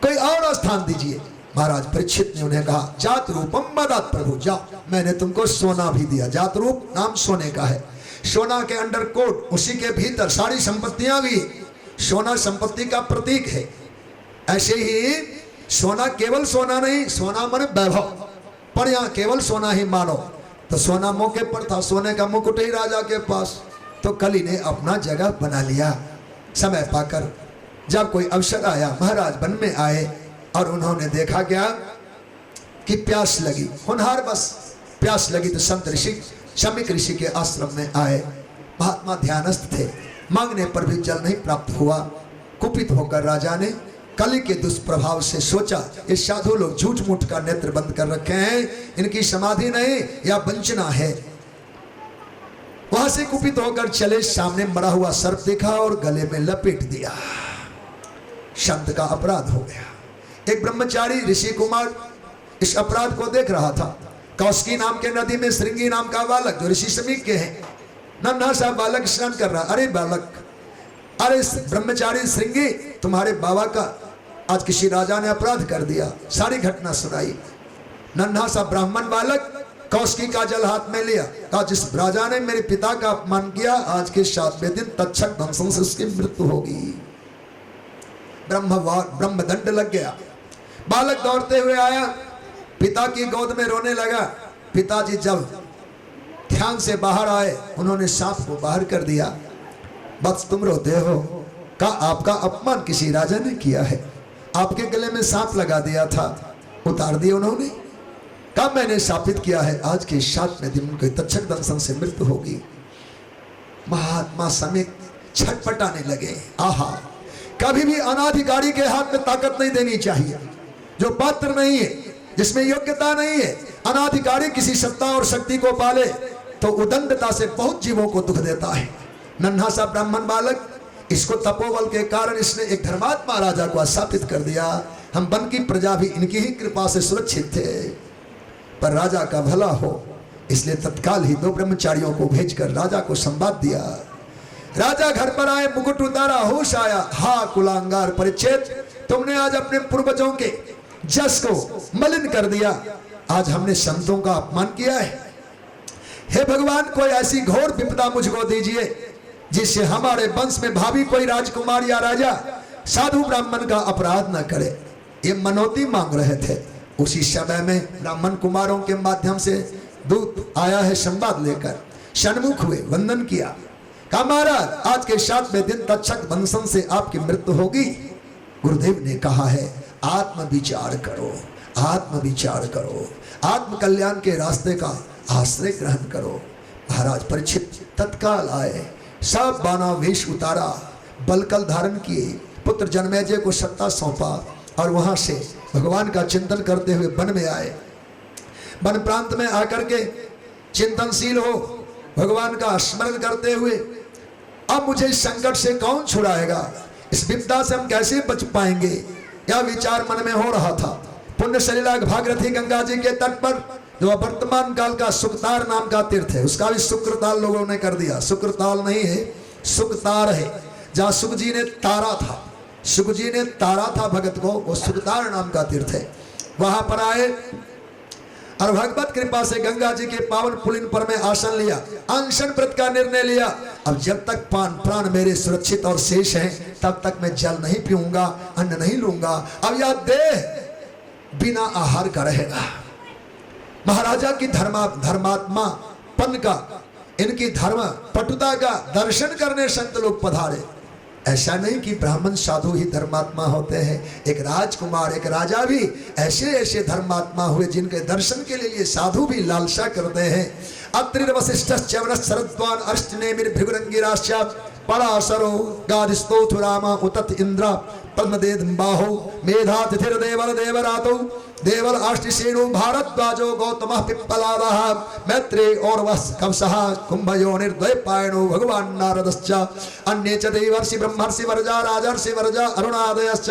Speaker 1: कोई और स्थान दीजिए। महाराज परीक्षित ने उन्हें कहा, जात रूपम मदद प्रभु, जाओ, मैंने तुमको सोना भी दिया। जात रूप नाम सोने का है, सोना के अंडर कोट, उसी के भीतर सारी संपत्तियां भी। सोना संपत्ति का प्रतीक है। ऐसे ही सोना केवल सोना नहीं, सोना माने वैभव, पर यहाँ केवल सोना ही मानो तो सोना मौके पर था, सोने का मुकुट ही राजा के पास, तो कली ने अपना जगह बना लिया। समय पाकर जब कोई अवसर आया, महाराज वन में आए और उन्होंने देखा क्या कि प्यास लगी, होनहार बस प्यास लगी, तो संत ऋषि शमीक ऋषि के आश्रम में आए। महात्मा ध्यानस्थ थे, मांगने पर भी जल नहीं प्राप्त हुआ। कुपित होकर राजा ने कली के दुष्प्रभाव से सोचा, ये साधु लोग झूठ मूठ का नेत्र बंद कर रखे हैं, इनकी समाधि नहीं या वंचना है। वहां से कुपित होकर चले, सामने मरा हुआ सर्प देखा और गले में लपेट दिया। संत का अपराध हो गया। एक ब्रह्मचारी ऋषि कुमार इस अपराध को देख रहा था। कौशिकी नाम के नदी में श्रृंगी नाम का बालक, जो ऋषि समीक के हैं, नन्हा सा बालक स्नान कर रहा। अरे बालक, अरे ब्रह्मचारी श्रृंगी, तुम्हारे बाबा का आज किसी राजा ने अपराध कर दिया। सारी घटना सुनाई। नन्हा सा ब्राह्मण बालक कौशिकी का जल हाथ में लिया, कहा, जिस राजा ने मेरे पिता का अपमान किया, आज के 7वें दिन तक्षक दंशन से उसकी मृत्यु होगी। ब्रह्मदंड लग गया। बालक दौड़ते हुए आया, पिता की गोद में रोने लगा। पिताजी जब ध्यान से बाहर आए, उन्होंने सांप को बाहर कर दिया। बस तुम रोते हो? का आपका अपमान किसी राजा ने किया है, आपके गले में सांप लगा दिया था, उतार दिया उन्होंने। कहा मैंने शापित किया है, आज के 7वें दिन उनके तक्षक दंशन से मृत्यु होगी। महात्मा समेत छटपटाने लगे। आहा, कभी भी अनाधिकारी के हाथ में ताकत नहीं देनी चाहिए, जो पात्र नहीं है, जिसमें योग्यता नहीं है। अनाधिकारी किसी सत्ता और शक्ति को पाले तो उदंडता से बहुत जीवों को दुख देता है। नन्हा सा ब्राह्मण बालक, इसको तपोबल के कारण इसने एक धर्मात्मा राजा को स्थापित कर दिया। हम वन की प्रजा भी इनकी ही कृपा से सुरक्षित थे, पर राजा का भला हो इसलिए तत्काल ही 2 ब्रह्मचारियों को भेजकर राजा को संवाद दिया। राजा घर पर आए, मुकुट उतारा, होश आया। हा कुलांगार परीक्षित, तुमने आज अपने पूर्वजों के जस को मलिन कर दिया। आज हमने संतों का अपमान किया है। हे भगवान, कोई ऐसी घोर विपदा मुझको दीजिए जिससे हमारे वंश में भावी कोई राजकुमार या राजा साधु ब्राह्मण का अपराध न करे। ये मनौती मांग रहे थे। उसी समय में ब्राह्मण कुमारों के माध्यम से दूत आया है संवाद लेकर। सन्मुख हुए, वंदन किया। कहा महाराज, आज के 7वें दिन तक्षक दंशन से आपकी मृत्यु होगी। गुरुदेव ने कहा है, आत्म विचार करो, आत्म विचार करो, आत्म कल्याण के रास्ते का आश्रय ग्रहण करो। महाराज परीक्षित तत्काल आए, सब बाना वेश उतारा, बलकल धारण किए, पुत्र जन्मेजय को सत्ता सौंपा और वहां से भगवान का चिंतन करते हुए वन में आए। वन प्रांत में आकर के चिंतनशील हो, भगवान का स्मरण करते हुए, अब मुझे इस संकट से कौन छुड़ाएगा, इस विपदा से हम कैसे बच पाएंगे, यह विचार मन में हो रहा था। पुण्य सलिला भागीरथी गंगा जी के तट पर जो वर्तमान काल का सुकतार नाम का तीर्थ है, उसका भी शुक्रताल लोगों ने कर दिया। शुक्रताल नहीं है, सुकतार है, जहाँ सुख जी ने तारा था, सुख जी ने तारा था भगत को, वो सुकतार नाम का तीर्थ है। वहां पर आए और भगवत कृपा से गंगा जी के पावन पुलिन पर में आसन लिया, अनशन व्रत का निर्णय लिया। अब जब तक प्राण मेरे सुरक्षित और शेष हैं, तब तक मैं जल नहीं पीऊंगा, अन्न नहीं लूंगा। अब यह देह बिना आहार का रहेगा। महाराजा की धर्मात्मापन का, इनकी धर्म पटुता का दर्शन करने संत लोग पधारे। ऐसा नहीं कि ब्राह्मण साधु ही धर्मात्मा होते हैं, एक राजकुमार एक राजा भी ऐसे ऐसे धर्मात्मा हुए जिनके दर्शन के लिए साधु भी लालसा करते हैं। अत्रि वशिष्ठ शरद्वान अष्टनेमिर्भृगुरंगिराश्च पराशरो गादिस्तोथु राम उतत इंद्र पद्मदेदम्बाहो मेधातिथिर्देवल देवरातो देवल आष्टिसेनो भारद्वाजो गौतमः पिप्पलादः मैत्रे और कवसः कुंभयोनिर्द्वैपायनो भगवान नारदश्च अन्ये च देवर्षि ब्रह्मर्षि वर्जा राजर्षि वर्जा अरुणादयश्च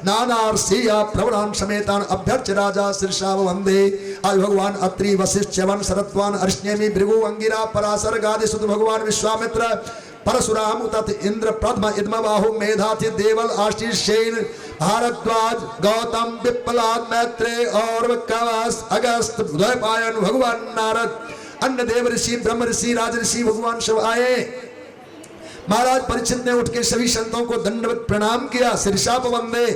Speaker 1: नानार्षिया प्रवरान् समेतान् अभ्यर्च्य राजा शीर्षाव वन्दे। आज भगवान अत्रि वशिष्ठ च्यवन शरद्वान अर्ष्णेमि भृगु अंगिरा पराशर गादि सुत भगवान विश्वामित्र परशुराम उतत इंद्र प्रथम इद्मबाहु मेधाति देवल आशीषेन भारद्वाज गौतम पिप्पलाद मैत्रेय और कवस अगस्त द्वैपायन भगवान नारद अन्य देव ऋषि ब्रह्म ऋषि राज ऋषि भगवान सब आए। महाराज परीक्षित ने उठ के सभी संतों को दंडवत प्रणाम किया, शीर्षाप वंदे,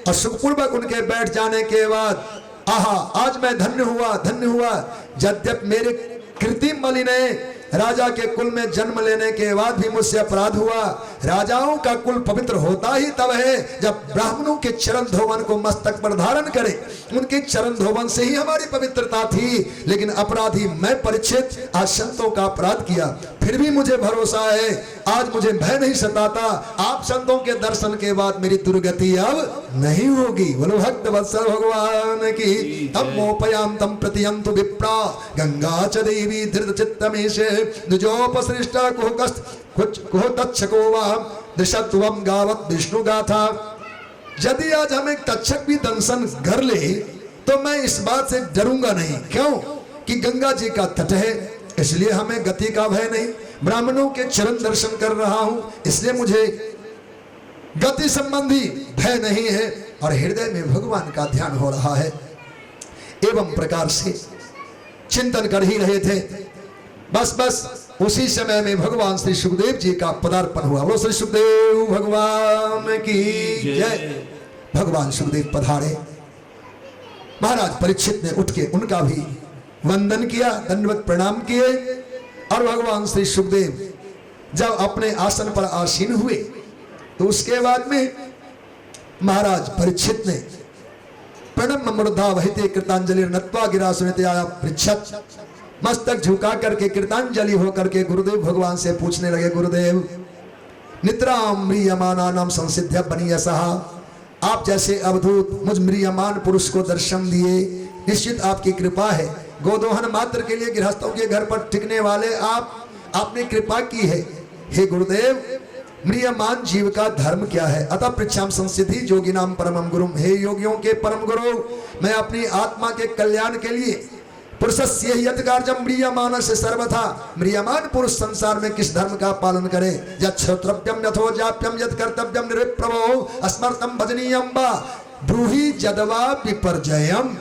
Speaker 1: और सुखपूर्वक उनके बैठ जाने के बाद आहा आज मैं धन्य हुआ यद्यप मेरे कृत्रिम बलि ने राजा के कुल में जन्म लेने के बाद भी मुझसे अपराध हुआ। राजाओं का कुल पवित्र होता ही तब है जब ब्राह्मणों के चरण धोवन को मस्तक पर धारण करे, उनके चरण धोवन से ही हमारी पवित्रता थी। लेकिन अपराधी मैं परीक्षित आज संतों का अपराध किया, फिर भी मुझे भरोसा है आज मुझे भय नहीं सताता। आप संतों के दर्शन के बाद मेरी दुर्गति अब नहीं होगी। बोलो भक्त वत्सल भगवान की। तम मोपयाम तम प्रतियंतु विप्रा गंगा च देवी धृत चित्तमेशे निजोपसृष्टा कुह तक्षको वा दृशत्वम गावत विष्णु गाथा। यदि आज हम एक तक्षक भी दंशन कर ले तो मैं इस बात से डरूंगा नहीं। क्यों कि गंगा जी का तट है, इसलिए हमें गति का भय नहीं। ब्राह्मणों के चरण दर्शन कर रहा हूं, इसलिए मुझे गति संबंधी भय नहीं है और हृदय में भगवान का ध्यान हो रहा है। एवं प्रकार से चिंतन कर ही रहे थे। बस उसी समय में भगवान श्री सुखदेव जी का पदार्पण हुआ। वो श्री सुखदेव भगवान की जय। भगवान सुखदेव पधारे। महाराज परीक्षित ने उठ के उनका भी वंदन किया, दंडवत प्रणाम किए और भगवान श्री सुखदेव जब अपने आसन पर आसीन हुए तो उसके बाद में महाराज परीक्षित ने प्रणम मूर्धा वहिते कृतांजलि नत्वा गिरा सुनते आया पृच्छत, मस्तक झुका करके कृतांजलि होकर के गुरुदेव भगवान से पूछने लगे, गुरुदेव निद्राम म्रियमाना नाम संसिद्ध बनी सहा, आप जैसे अवधूत मुझ म्रियमान पुरुष को दर्शन दिए, निश्चित आपकी कृपा है। गोदोहन मात्र के लिए गृहस्थों के घर पर टिकने वाले आपने कृपा की है। हे गुरुदेव म्रियमान जीव का धर्म क्या है? अतः पृच्छाम संसिद्धि योगी नाम परमम गुरुम। हे योगियों के परम गुरु, मैं अपनी आत्मा के कल्याण के लिए पुरुषस्य यत्कार्यं म्रियमानस्य सर्वथा, म्रियमान पुरुष संसार में किस धर्म का पालन करे? यत् श्रोत्रव्यम यथो जाप्यम यत् कर्तव्यम निर्विप्रभो अस्मर्तम भजनीयम वा ब्रूहि जदवा विपर्जयम।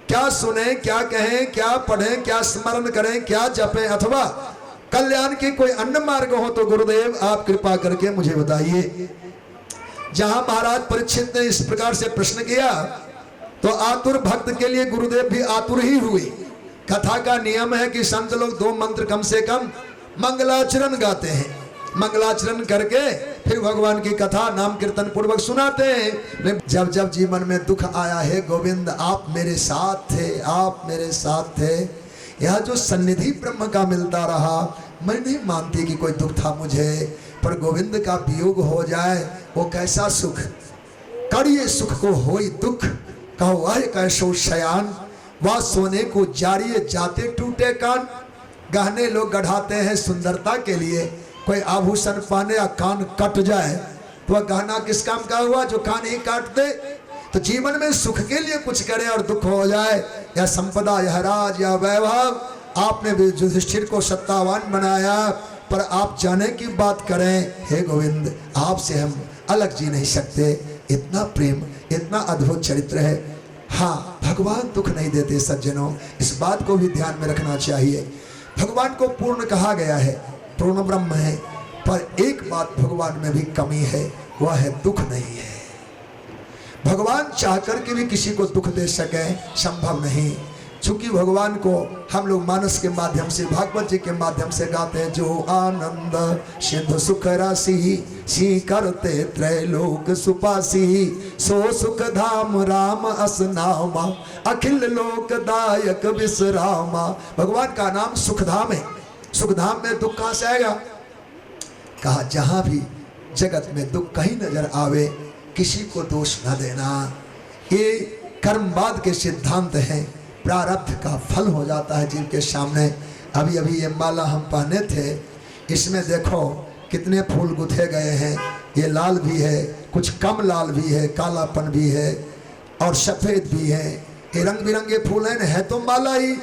Speaker 1: क्या सुने, क्या कहें, क्या पढ़ें, क्या स्मरण करें, क्या जपें अथवा कल्याण के कोई अन्य मार्ग हो तो गुरुदेव आप कृपा करके मुझे बताइए। जहां महाराज परीक्षित ने इस प्रकार से प्रश्न किया तो आतुर भक्त के लिए गुरुदेव भी आतुर ही हुए। कथा का नियम है कि संत लोग 2 मंत्र कम से कम मंगलाचरण गाते हैं, मंगलाचरण करके फिर भगवान की कथा नाम कीर्तन पूर्वक सुनाते हैं। जब जब जीवन में दुख आया है गोविंद आप मेरे साथ थे, आप मेरे साथ थे। यह जो सन्निधि ब्रह्म का मिलता रहा, मैं नहीं मानती कि कोई दुख था मुझे, पर गोविंद का वियोग हो जाए वो कैसा सुख। कड़िए सुख को होई दुख, कहो वह कैसो शयान, वह सोने को जारिए जाते टूटे कान। गहने लोग गढ़ाते हैं सुंदरता के लिए, कोई आभूषण पहने या कान कट जाए तो वह गहना किस काम का हुआ जो कान ही काट दे। तो जीवन में सुख के लिए कुछ करे और दुख हो जाए, या संपदा या राज या वैभव, आपने युधिष्ठिर को सत्तावान बनाया, पर आप जाने की बात करें हे गोविंद आपसे हम अलग जी नहीं सकते। इतना प्रेम, इतना अद्भुत चरित्र है। हाँ, भगवान दुख नहीं देते सज्जनों, इस बात को भी ध्यान में रखना चाहिए। भगवान को पूर्ण कहा गया है, पूर्ण ब्रह्म है, पर एक बात भगवान में भी कमी है, वह है दुख नहीं है। भगवान चाहकर के भी किसी को दुख दे सके संभव नहीं। चूंकि भगवान को हम लोग मानस के माध्यम से, भागवत जी के माध्यम से गाते हैं, जो आनंद सिद्ध सुख राशि सी करते त्रैलोक सुपासी, सो सुख धाम राम असनामा, अखिल लोक दायक विश्रामा। भगवान का नाम सुखधाम है। सुखधाम में दुख कहाँ से आएगा? कहा जहां भी जगत में दुख कहीं नजर आवे, किसी को दोष न देना। ये कर्मवाद के सिद्धांत हैं। प्रारब्ध का फल हो जाता है जीव के सामने। अभी अभी ये माला हम पहने थे, इसमें देखो कितने फूल गुथे गए हैं। ये लाल भी है, कुछ कम लाल भी है, कालापन भी है और सफेद भी है। ये रंग बिरंगे फूल हैं, है तो माला ही।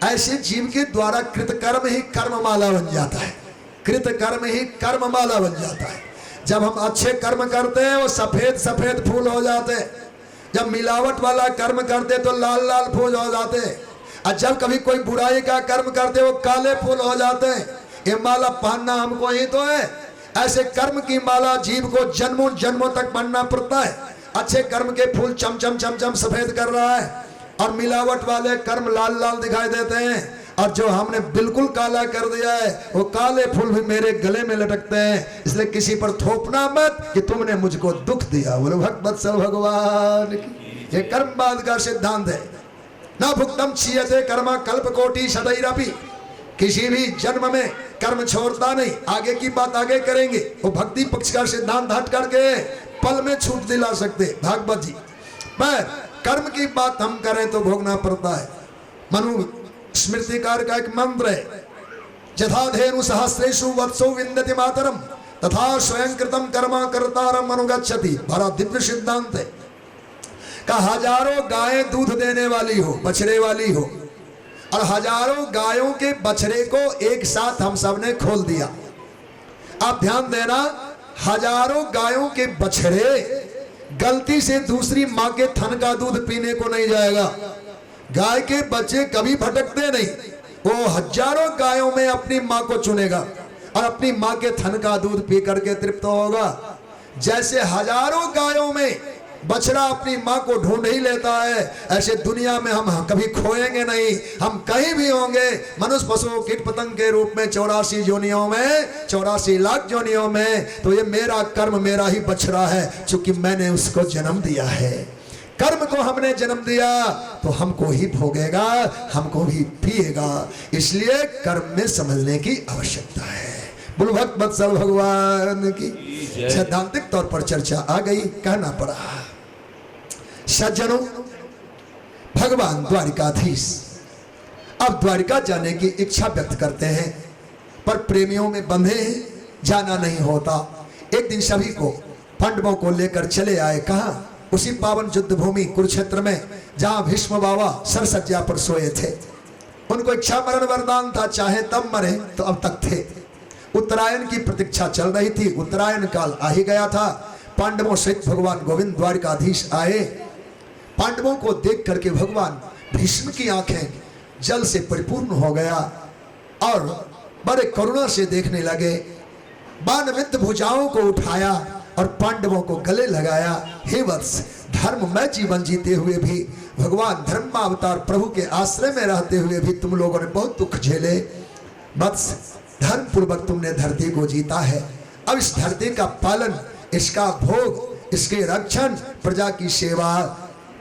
Speaker 1: ऐसे जीव के द्वारा कृत कर्म ही कर्म माला बन जाता है। कृत कर्म ही कर्म माला बन जाता है। जब हम अच्छे कर्म करते हैं वो सफेद सफेद फूल हो जाते हैं। जब मिलावट वाला कर्म करते तो लाल लाल फूल हो जाते हैं। और जब कभी कोई बुराई का कर्म करते वो काले फूल हो जाते हैं। ये माला पहनना हमको ही तो है। ऐसे कर्म की माला जीव को जन्मों जन्मों तक पहनना पड़ता है। अच्छे कर्म के फूल चमचम चमचम सफेद कर रहा है और मिलावट वाले कर्म लाल लाल दिखाई देते हैं। और जो हमने बिल्कुल काला कर दिया है वो काले फूल भी मेरे गले में लटकते हैं। इसलिए किसी पर थोपना मत कि तुमने मुझको दुख दिया। बोलो भगवत्सल भगवान की। ये कर्मवाद का सिद्धांत है। न भुक्तम क्षीयते कर्मा कल्प कोटि सदैरपि। किसी भी जन्म में कर्म छोड़ता नहीं। आगे की बात आगे करेंगे। वो भक्ति पक्ष का सिद्धांत हट करके पल में छूट दिला सकते भागवत जी। पर कर्म की बात हम करें तो भोगना पड़ता है। मनु स्मृतिकार का एक मंत्र है, जथाधेनु सहस्रेषु वत्सो विन्दति मातरम तथा स्वयं कृतम कर्मा कर्तारम अनुगच्छति। बड़ा दिव्य सिद्धांत है। का हजारों गायें दूध देने वाली हो, बछड़े वाली हो, और हजारों गायों के बछड़े को एक साथ हम सब ने खोल दिया। आप ध्यान देना, हजारों गायों के बछड़े गलती से दूसरी माँ के थन का दूध पीने को नहीं जाएगा। गाय के बच्चे कभी भटकते नहीं। वो हजारों गायों में अपनी माँ को चुनेगा और अपनी माँ के थन का दूध पी करके तृप्त होगा। जैसे हजारों गायों में बछड़ा अपनी माँ को ढूंढ ही लेता है, ऐसे दुनिया में हम कभी खोएंगे नहीं। हम कहीं भी होंगे, मनुष्य पशु कीट पतंग के रूप में 84 जोनियों में, 84 लाख जोनियों में। तो ये मेरा कर्म मेरा ही बछड़ा है, चूंकि मैंने उसको जन्म दिया है। कर्म को हमने जन्म दिया तो हमको ही भोगेगा, हमको ही पिएगा। इसलिए कर्म में समझने की आवश्यकता है। बोलो भगवत्सल भगवान की। सैद्धांतिक तौर पर चर्चा आ गई, कहना पड़ा। सज्जनों, भगवान द्वारिकाधीश अब द्वारिका जाने की इच्छा व्यक्त करते हैं, पर प्रेमियों में बंधे हैं, जाना नहीं होता। एक दिन सभी को पांडवों को लेकर चले आए। कहा? उसी पावन युद्ध भूमि कुरुक्षेत्र में, जहां भीष्म बाबा सरसज्जा पर सोए थे। उनको इच्छा मरण वरदान था, चाहे तब मरे तो अब तक थे। उत्तरायण की प्रतीक्षा चल रही थी। उत्तरायण काल आ ही गया था। पांडवों सहित भगवान गोविंद द्वारिकाधीश आए। पांडवों को देख करके भगवान भीष्म की आंखें जल से परिपूर्ण हो गया और बड़े करुणा से देखने लगे। बाणविद्ध भुजाओं को उठाया और पांडवों को गले लगाया। हे वत्स, धर्ममय जीवन जीते हुए भी, भगवान धर्मावतार प्रभु के आश्रय में रहते हुए भी तुम लोगों ने बहुत दुख झेले। वत्स, धर्म पूर्वक तुमने धरती को जीता है। अब इस धरती का पालन, इसका भोग, इसके रक्षण, प्रजा की सेवा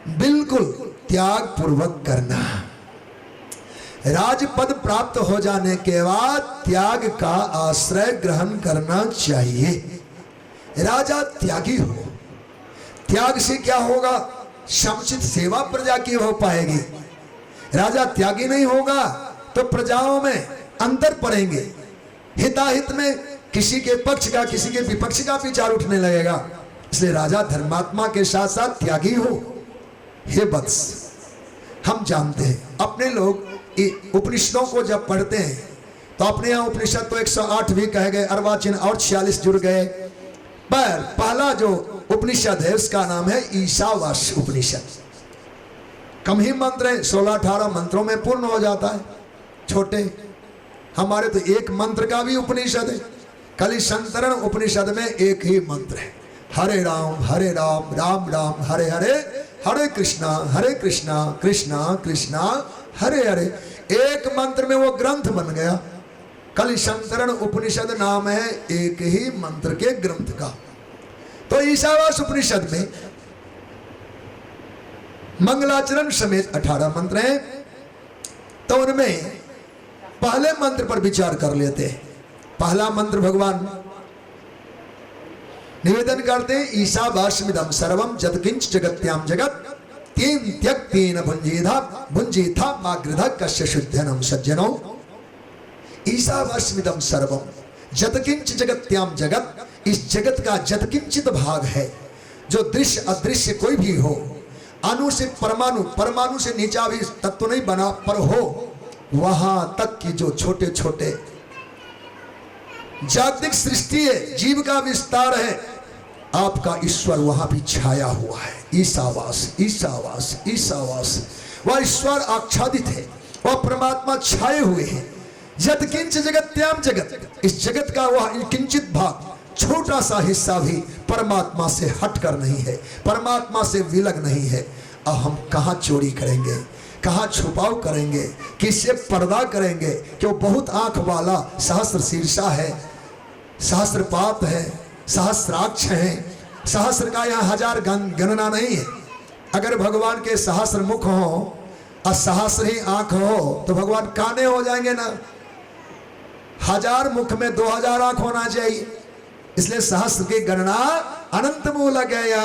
Speaker 1: बिल्कुल त्याग पूर्वक करना। राजपद प्राप्त हो जाने के बाद त्याग का आश्रय ग्रहण करना चाहिए। राजा त्यागी हो। त्याग से क्या होगा? समुचित सेवा प्रजा की हो पाएगी। राजा त्यागी नहीं होगा तो प्रजाओं में अंतर पड़ेंगे। हिताहित में किसी के पक्ष का किसी के विपक्ष का विचार उठने लगेगा। इसलिए राजा धर्मात्मा के साथ साथ त्यागी हो। हे वत्स, हम जानते हैं, अपने लोग उपनिषदों को जब पढ़ते हैं तो अपने यहाँ उपनिषद तो 108 भी कहे गए, अर्वाचीन और 46 जुड़ गए। पर पहला जो उपनिषद है उसका नाम है ईशावास्य उपनिषद। कम ही मंत्र है, 16-18 मंत्रों में पूर्ण हो जाता है। छोटे हमारे तो एक मंत्र का भी उपनिषद है। कलि संतरण उपनिषद में एक ही मंत्र है, हरे राम राम राम हरे हरे, हरे कृष्णा कृष्णा कृष्णा अरे अरे, एक मंत्र में वो ग्रंथ बन गया। कलिशंकरण उपनिषद नाम है एक ही मंत्र के ग्रंथ का। तो ईशावास उपनिषद में मंगलाचरण समेत 18 मंत्र हैं। तो उनमें पहले मंत्र पर विचार कर लेते हैं। पहला मंत्र भगवान निवेदन करते हैं, ईशावास्मिदं सर्वम जत्किंच जगत्याम जगत तेन त्यक्तेन भुंजीथा मागृधा कस्य शुद्धनम सज्जनों। ईशावास्मिदं सर्वम जत्किंच जगत्याम जगत, इस जगत का जत्किंचित भाग है, जो दृश्य अदृश्य कोई भी हो, अणु से परमाणु, परमाणु से नीचा भी तत्व नहीं बना पर हो, वहां तक की जो छोटे छोटे जागतिक सृष्टि है, जीव का विस्तार है, आपका ईश्वर वहां भी छाया हुआ है। ईशावास ईशावास ईशावास, वह ईश्वर आच्छादित है, वह परमात्मा छाए हुए हैं। यत्किंच जगत्याम जगत, इस जगत का वह किंचित भाग, छोटा सा हिस्सा भी परमात्मा से हटकर नहीं है, परमात्मा से विलग नहीं है। अब हम कहाँ चोरी करेंगे, कहाँ छुपाव करेंगे, किससे पर्दा करेंगे? क्यों बहुत आंख वाला सहस्र शीर्षा है, सहस्रपात है, सहस्राक्ष है। सहस्र का यहाँ हजार गणना नहीं है। अगर भगवान के सहस्र मुख हो और सहस्र ही आंख हो तो भगवान काने हो जाएंगे ना। हजार मुख में 2000 आंख होना चाहिए। इसलिए सहस्र की गणना अनंत मूल है, या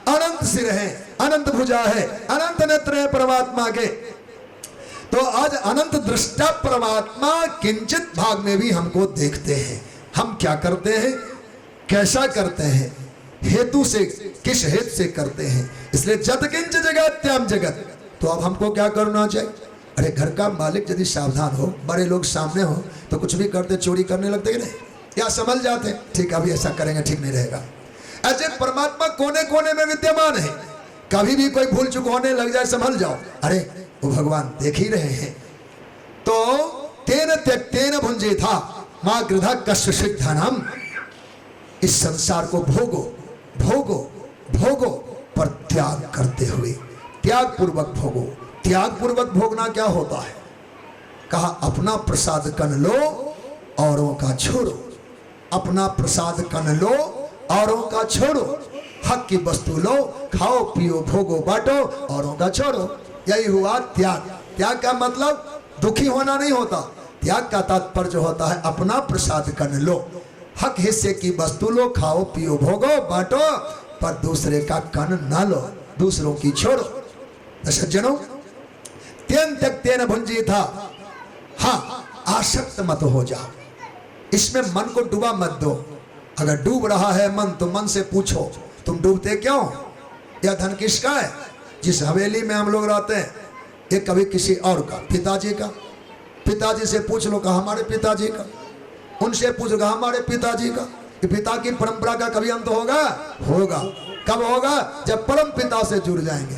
Speaker 1: अनंत सिर है, अनंत भुजा है, अनंत नेत्र है परमात्मा के। तो आज अनंत दृष्टा परमात्मा किंचित भाग में भी हमको देखते हैं। हम क्या करते हैं, कैसा करते हैं, हेतु से, किस हेतु से करते हैं। इसलिए जत्किंच जगत्याम जगत। तो अब हमको क्या करना चाहिए? अरे घर का मालिक यदि सावधान हो, बड़े लोग सामने हो तो कुछ भी करते, चोरी करने लगते कि नहीं, या समझ जाते ठीक अभी ऐसा करेंगे ठीक नहीं रहेगा। ऐसे परमात्मा कोने कोने में विद्यमान है। कभी भी कोई भूल चूक होने लग जाए संभल जाओ, अरे वो भगवान देख ही रहे हैं। तो तेन त्यक्तेन भुंजीथा मागृधा कस्य शुद्धनम, इस संसार को भोगो भोगो भोगो पर त्याग करते हुए, त्याग पूर्वक भोगो। त्याग पूर्वक भोगना क्या होता है? कहा अपना प्रसाद कन लो, औरों का छोड़ो। अपना प्रसाद कन लो, औरों का छोड़ो। हक की वस्तु लो, खाओ पियो भोगो बांटो, औरों का छोड़ो। यही हुआ त्याग। त्याग का मतलब दुखी होना नहीं होता। त्याग का तात्पर्य होता है अपना प्रसाद कन लो, हक हिस्से की वस्तु लो, खाओ पियो भोगो बांटो, पर दूसरे का कन ना लो, दूसरों की छोड़ो। सज्जनों, तेन त्यक्तेन भुंजीथा, हाँ आसक्त मत हो जाओ, इसमें मन को डूबा मत दो। अगर डूब रहा है मन तो मन से पूछो तुम डूबते क्यों? यह धन किसका है? जिस हवेली में हम लोग रहते हैं ये कभी किसी और का, पिताजी का। पिताजी से पूछ लो, कहा हमारे पिताजी का। उनसे पूछ लो, हमारे पिताजी का। पिता की परंपरा का कभी अंत होगा? होगा। कब होगा? जब परम पिता से जुड़ जाएंगे।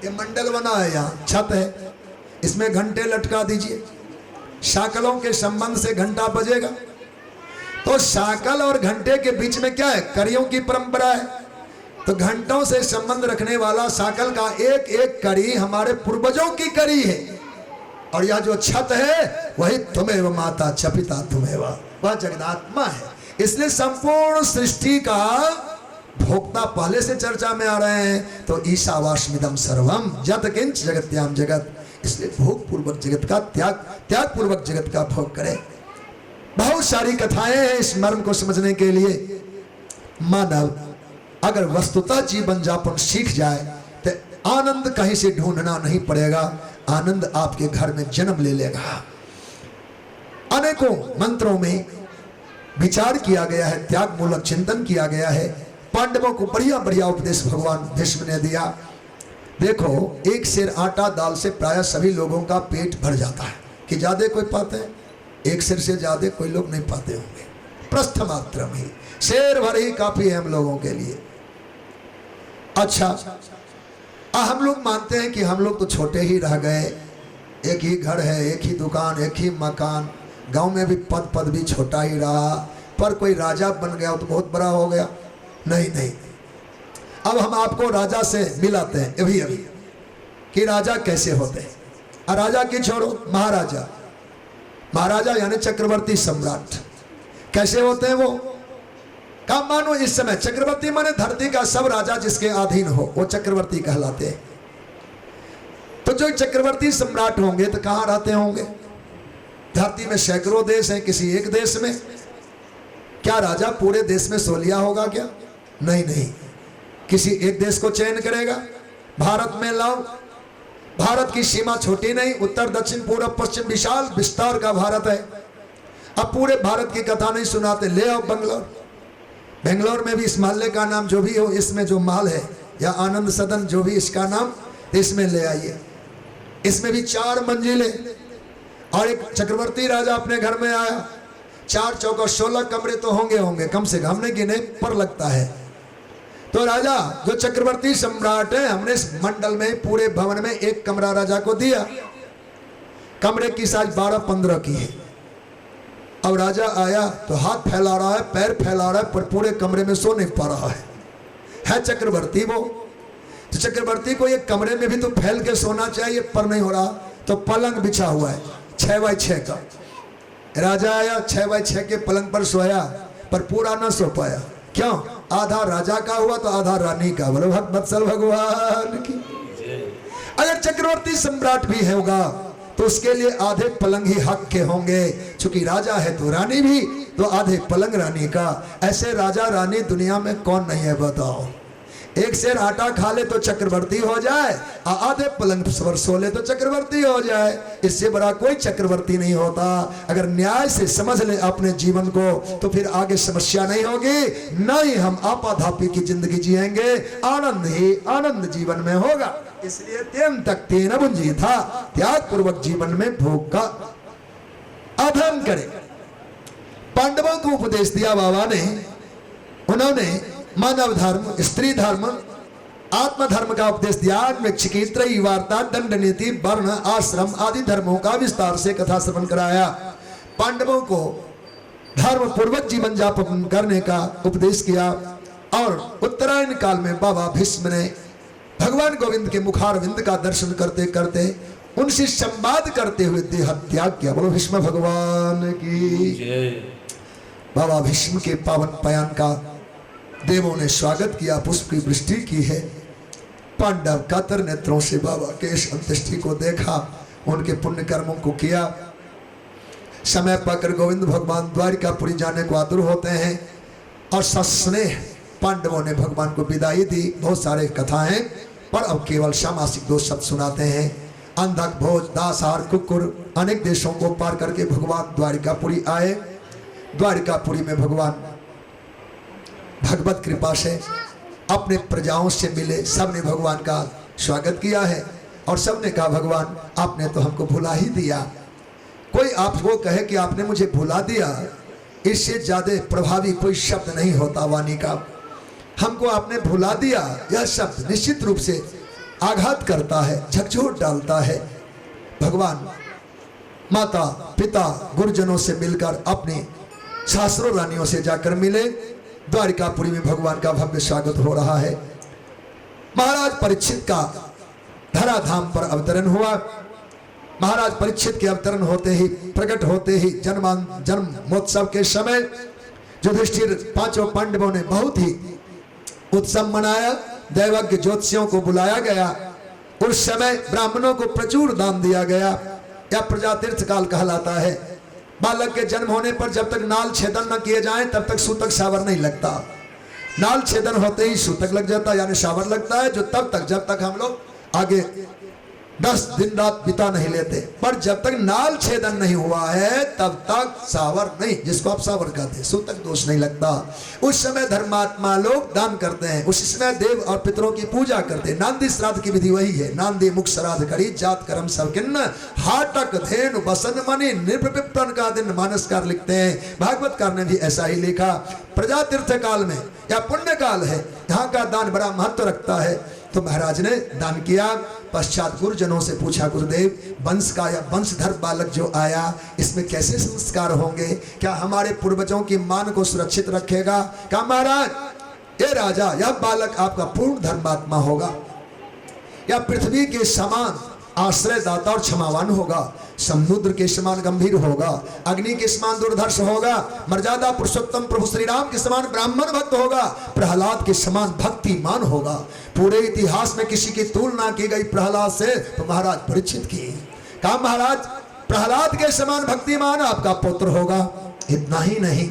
Speaker 1: ये मंडल बना है, यहाँ छत है, इसमें घंटे लटका दीजिए, शाकलों के संबंध से घंटा बजेगा। तो शाकल और घंटे के बीच में क्या है? कड़ियों की परंपरा है। तो घंटों से संबंध रखने वाला शाकल का एक एक कड़ी हमारे पूर्वजों की कड़ी है। और यह जो छत है वही तुम्हें माता च पिता तुम्हें, वह जगदात्मा है। इसलिए संपूर्ण सृष्टि का भोक्ता पहले से चर्चा में आ रहे हैं। तो ईशावास्मिदं सर्वम यत्किंच जगत्याम जगत, इसलिए भोग पूर्वक जगत का त्याग पूर्वक जगत का भोग करें। बहुत सारी कथाएं हैं इस मर्म को समझने के लिए। मानव अगर वस्तुतः जीवन जापन सीख जाए तो आनंद कहीं से ढूंढना नहीं पड़ेगा, आनंद आपके घर में जन्म ले लेगा। अनेकों मंत्रों में विचार किया गया है, त्याग मूलक चिंतन किया गया है। पांडवों को बढ़िया बढ़िया उपदेश भगवान भीष्म ने दिया। देखो, एक सेर आटा दाल से प्राय सभी लोगों का पेट भर जाता है। कि ज्यादा कोई पाते हैं? एक सेर से ज्यादा कोई लोग नहीं पाते होंगे। प्रस्थ मात्र में शेर भर ही काफी है हम लोगों के लिए। अच्छा, हम लोग मानते हैं कि हम लोग तो छोटे ही रह गए, एक ही घर है, एक ही दुकान, एक ही मकान, गांव में भी पद भी छोटा ही रहा, पर कोई राजा बन गया तो बहुत बड़ा हो गया। नहीं, अब हम आपको राजा से मिलाते हैं अभी कि राजा कैसे होते हैं। राजा की छोड़ो, महाराजा, महाराजा यानी चक्रवर्ती सम्राट। कैसे होते हैं वो? काम मानो इस समय चक्रवर्ती माने धरती का सब राजा जिसके अधीन हो वो चक्रवर्ती कहलाते हैं। तो जो चक्रवर्ती सम्राट होंगे तो कहां रहते होंगे? धरती में सैकड़ों देश हैं, किसी एक देश में क्या राजा पूरे देश में सो लिया होगा क्या? नहीं नहीं, किसी एक देश को चयन करेगा। भारत में लाओ, भारत की सीमा छोटी नहीं, उत्तर दक्षिण पूर्व पश्चिम विशाल विस्तार का भारत है। अब पूरे भारत की कथा नहीं सुनाते, ले आओ बंगलोर, बेंगलोर में भी इस महल्ले का नाम जो भी हो, इसमें जो महल है या आनंद सदन जो भी इसका नाम, इसमें ले आइए। इसमें भी 4 मंजिलें और एक चक्रवर्ती राजा अपने घर में आया, 4 चौका 16 कमरे तो होंगे होंगे कम से कम, हमने गिने पर लगता है। तो राजा जो चक्रवर्ती सम्राट है, हमने इस मंडल में पूरे भवन में एक कमरा राजा को दिया। कमरे की साइज 12-15 की है। अब राजा आया तो हाथ फैला रहा है, पैर फैला रहा है, पर पूरे कमरे में सो नहीं पा रहा है चक्रवर्ती वो। तो चक्रवर्ती को एक कमरे में भी तो फैल के सोना चाहिए, पर नहीं हो रहा। तो पलंग बिछा हुआ है 6x6 का। राजा आया, 6x6 के पलंग पर सोया, पर पूरा ना सो पाया। क्यों? आधा राजा का हुआ तो आधा रानी का। बोलो भक्त वत्सल भगवान की। अगर चक्रवर्ती सम्राट भी होगा तो उसके लिए आधे पलंग ही हक के होंगे, चूंकि राजा है तो रानी भी, तो आधे पलंग रानी का। ऐसे राजा रानी दुनिया में कौन नहीं है बताओ? एक शेर आटा खा ले तो चक्रवर्ती हो जाए, आधे पलंग पर सो ले तो चक्रवर्ती हो जाए। इससे बड़ा कोई चक्रवर्ती नहीं होता। अगर न्याय से समझ ले अपने जीवन को तो फिर आगे समस्या नहीं होगी, न ही हम आपाधापी की जिंदगी जिएंगे, आनंद ही आनंद जीवन में होगा। इसलिए तेन तक तेन बुंजी था, त्याग पूर्वक जीवन में भोग का अधर्म करे। पांडवों को उपदेश दिया बाबा ने। उन्होंने मानव धर्म, स्त्री धर्म, आत्मधर्म का उपदेश दिया। त्रयी त्रयी वार्ता, दंड नीति, वर्ण, आश्रम आदि धर्मों का विस्तार से कथा श्रवण कराया। पांडवों को धर्म पूर्वक जीवन यापन करने का उपदेश किया। और उत्तरायण काल में बाबा भीष्म ने भगवान गोविंद के मुखारविंद का दर्शन करते करते उनसे संवाद करते हुए देह त्याग किया। बोलो भीष्म भगवान की। बाबा भीष्म के पावन पयान का देवों ने स्वागत किया, पुष्प की वृष्टि की है। पांडव कातर नेत्रों से बाबा के इस अंत्येष्टि को देखा, उनके पुण्य कर्मों को किया। समय पाकर गोविंद भगवान द्वारिकापुरी जाने को आतुर होते हैं और सस्नेह पांडवों ने भगवान को विदाई दी। बहुत सारे कथा हैं, पर अब केवल सामासिक 2 शब्द सुनाते हैं। अंधक, भोज, दासहार, कुकुर अनेक देशों को पार करके भगवान द्वारिकापुरी आए। द्वारिकापुरी में भगवान भगवत कृपा से अपने प्रजाओं से मिले। सब ने भगवान का स्वागत किया है और सब ने कहा भगवान आपने तो हमको भुला ही दिया। कोई आपको कहे कि आपने मुझे भुला दिया, इससे ज्यादा प्रभावी कोई शब्द नहीं होता वाणी का। हमको आपने भुला दिया, यह शब्द निश्चित रूप से आघात करता है, झकझोर डालता है। भगवान माता पिता गुरुजनों से मिलकर अपनी शास्त्रों रानियों से जाकर मिले। द्वारिकापुरी में भगवान का भव्य स्वागत हो रहा है। महाराज परीक्षित का धराधाम पर अवतरण हुआ। महाराज परीक्षित के अवतरण होते ही, प्रकट होते ही जन्मोत्सव के समय युधिष्ठिर 5 पांडवों ने बहुत ही उत्सव मनाया। दैवज्ञ ज्योतिषियों को बुलाया गया। उस समय ब्राह्मणों को प्रचुर दान दिया गया। यह प्रजातीर्थ काल कहलाता है। बालक के जन्म होने पर जब तक नाल छेदन न किए जाएं तब तक सूतक शावर नहीं लगता। नाल छेदन होते ही सूतक लग जाता है, यानी शावर लगता है, जो तब तक जब तक हम लोग आगे 10 दिन रात बिता नहीं लेते। पर जब तक नाल छेदन नहीं हुआ है तब तक सावर नहीं, जिसको आप सावर कहते हैं, सूतक दोष नहीं लगता। उस समय धर्मात्मा लोग दान करते हैं। उस समय देव और पितरों की पूजा करते हैं। नांदी श्राद्ध की विधि वही है। नांदी मुख श्राद्ध करी, जात कर्म सब किन्न, हाटक धेनु बसन मणि निर्विप्रन का दिन मानसकार लिखते हैं। भागवतकार ने भी ऐसा ही लिखा। प्रजा तीर्थ काल में या पुण्य काल है, यहाँ का दान बड़ा महत्व रखता है। तो महाराज ने दान किया। पश्चात गुरुजनों से पूछा, गुरुदेव वंश का या वंशधर बालक जो आया इसमें कैसे संस्कार होंगे? क्या हमारे पूर्वजों की मान को सुरक्षित रखेगा? कहा महाराज ये राजा यह बालक आपका पूर्ण धर्मात्मा होगा, या पृथ्वी के समान आश्रयदाता और क्षमावान होगा, समुद्र के समान गंभीर होगा, अग्नि के समान दुर्धर्ष होगा, मर्यादा पुरुषोत्तम प्रभु श्री राम के समान ब्राह्मण भक्त होगा, प्रहलाद के समान भक्तिमान होगा। पूरे इतिहास में किसी की तुलना की गई प्रहलाद से तो महाराज परीक्षित की। कहा महाराज प्रहलाद के समान भक्तिमान आपका पुत्र होगा। इतना ही नहीं,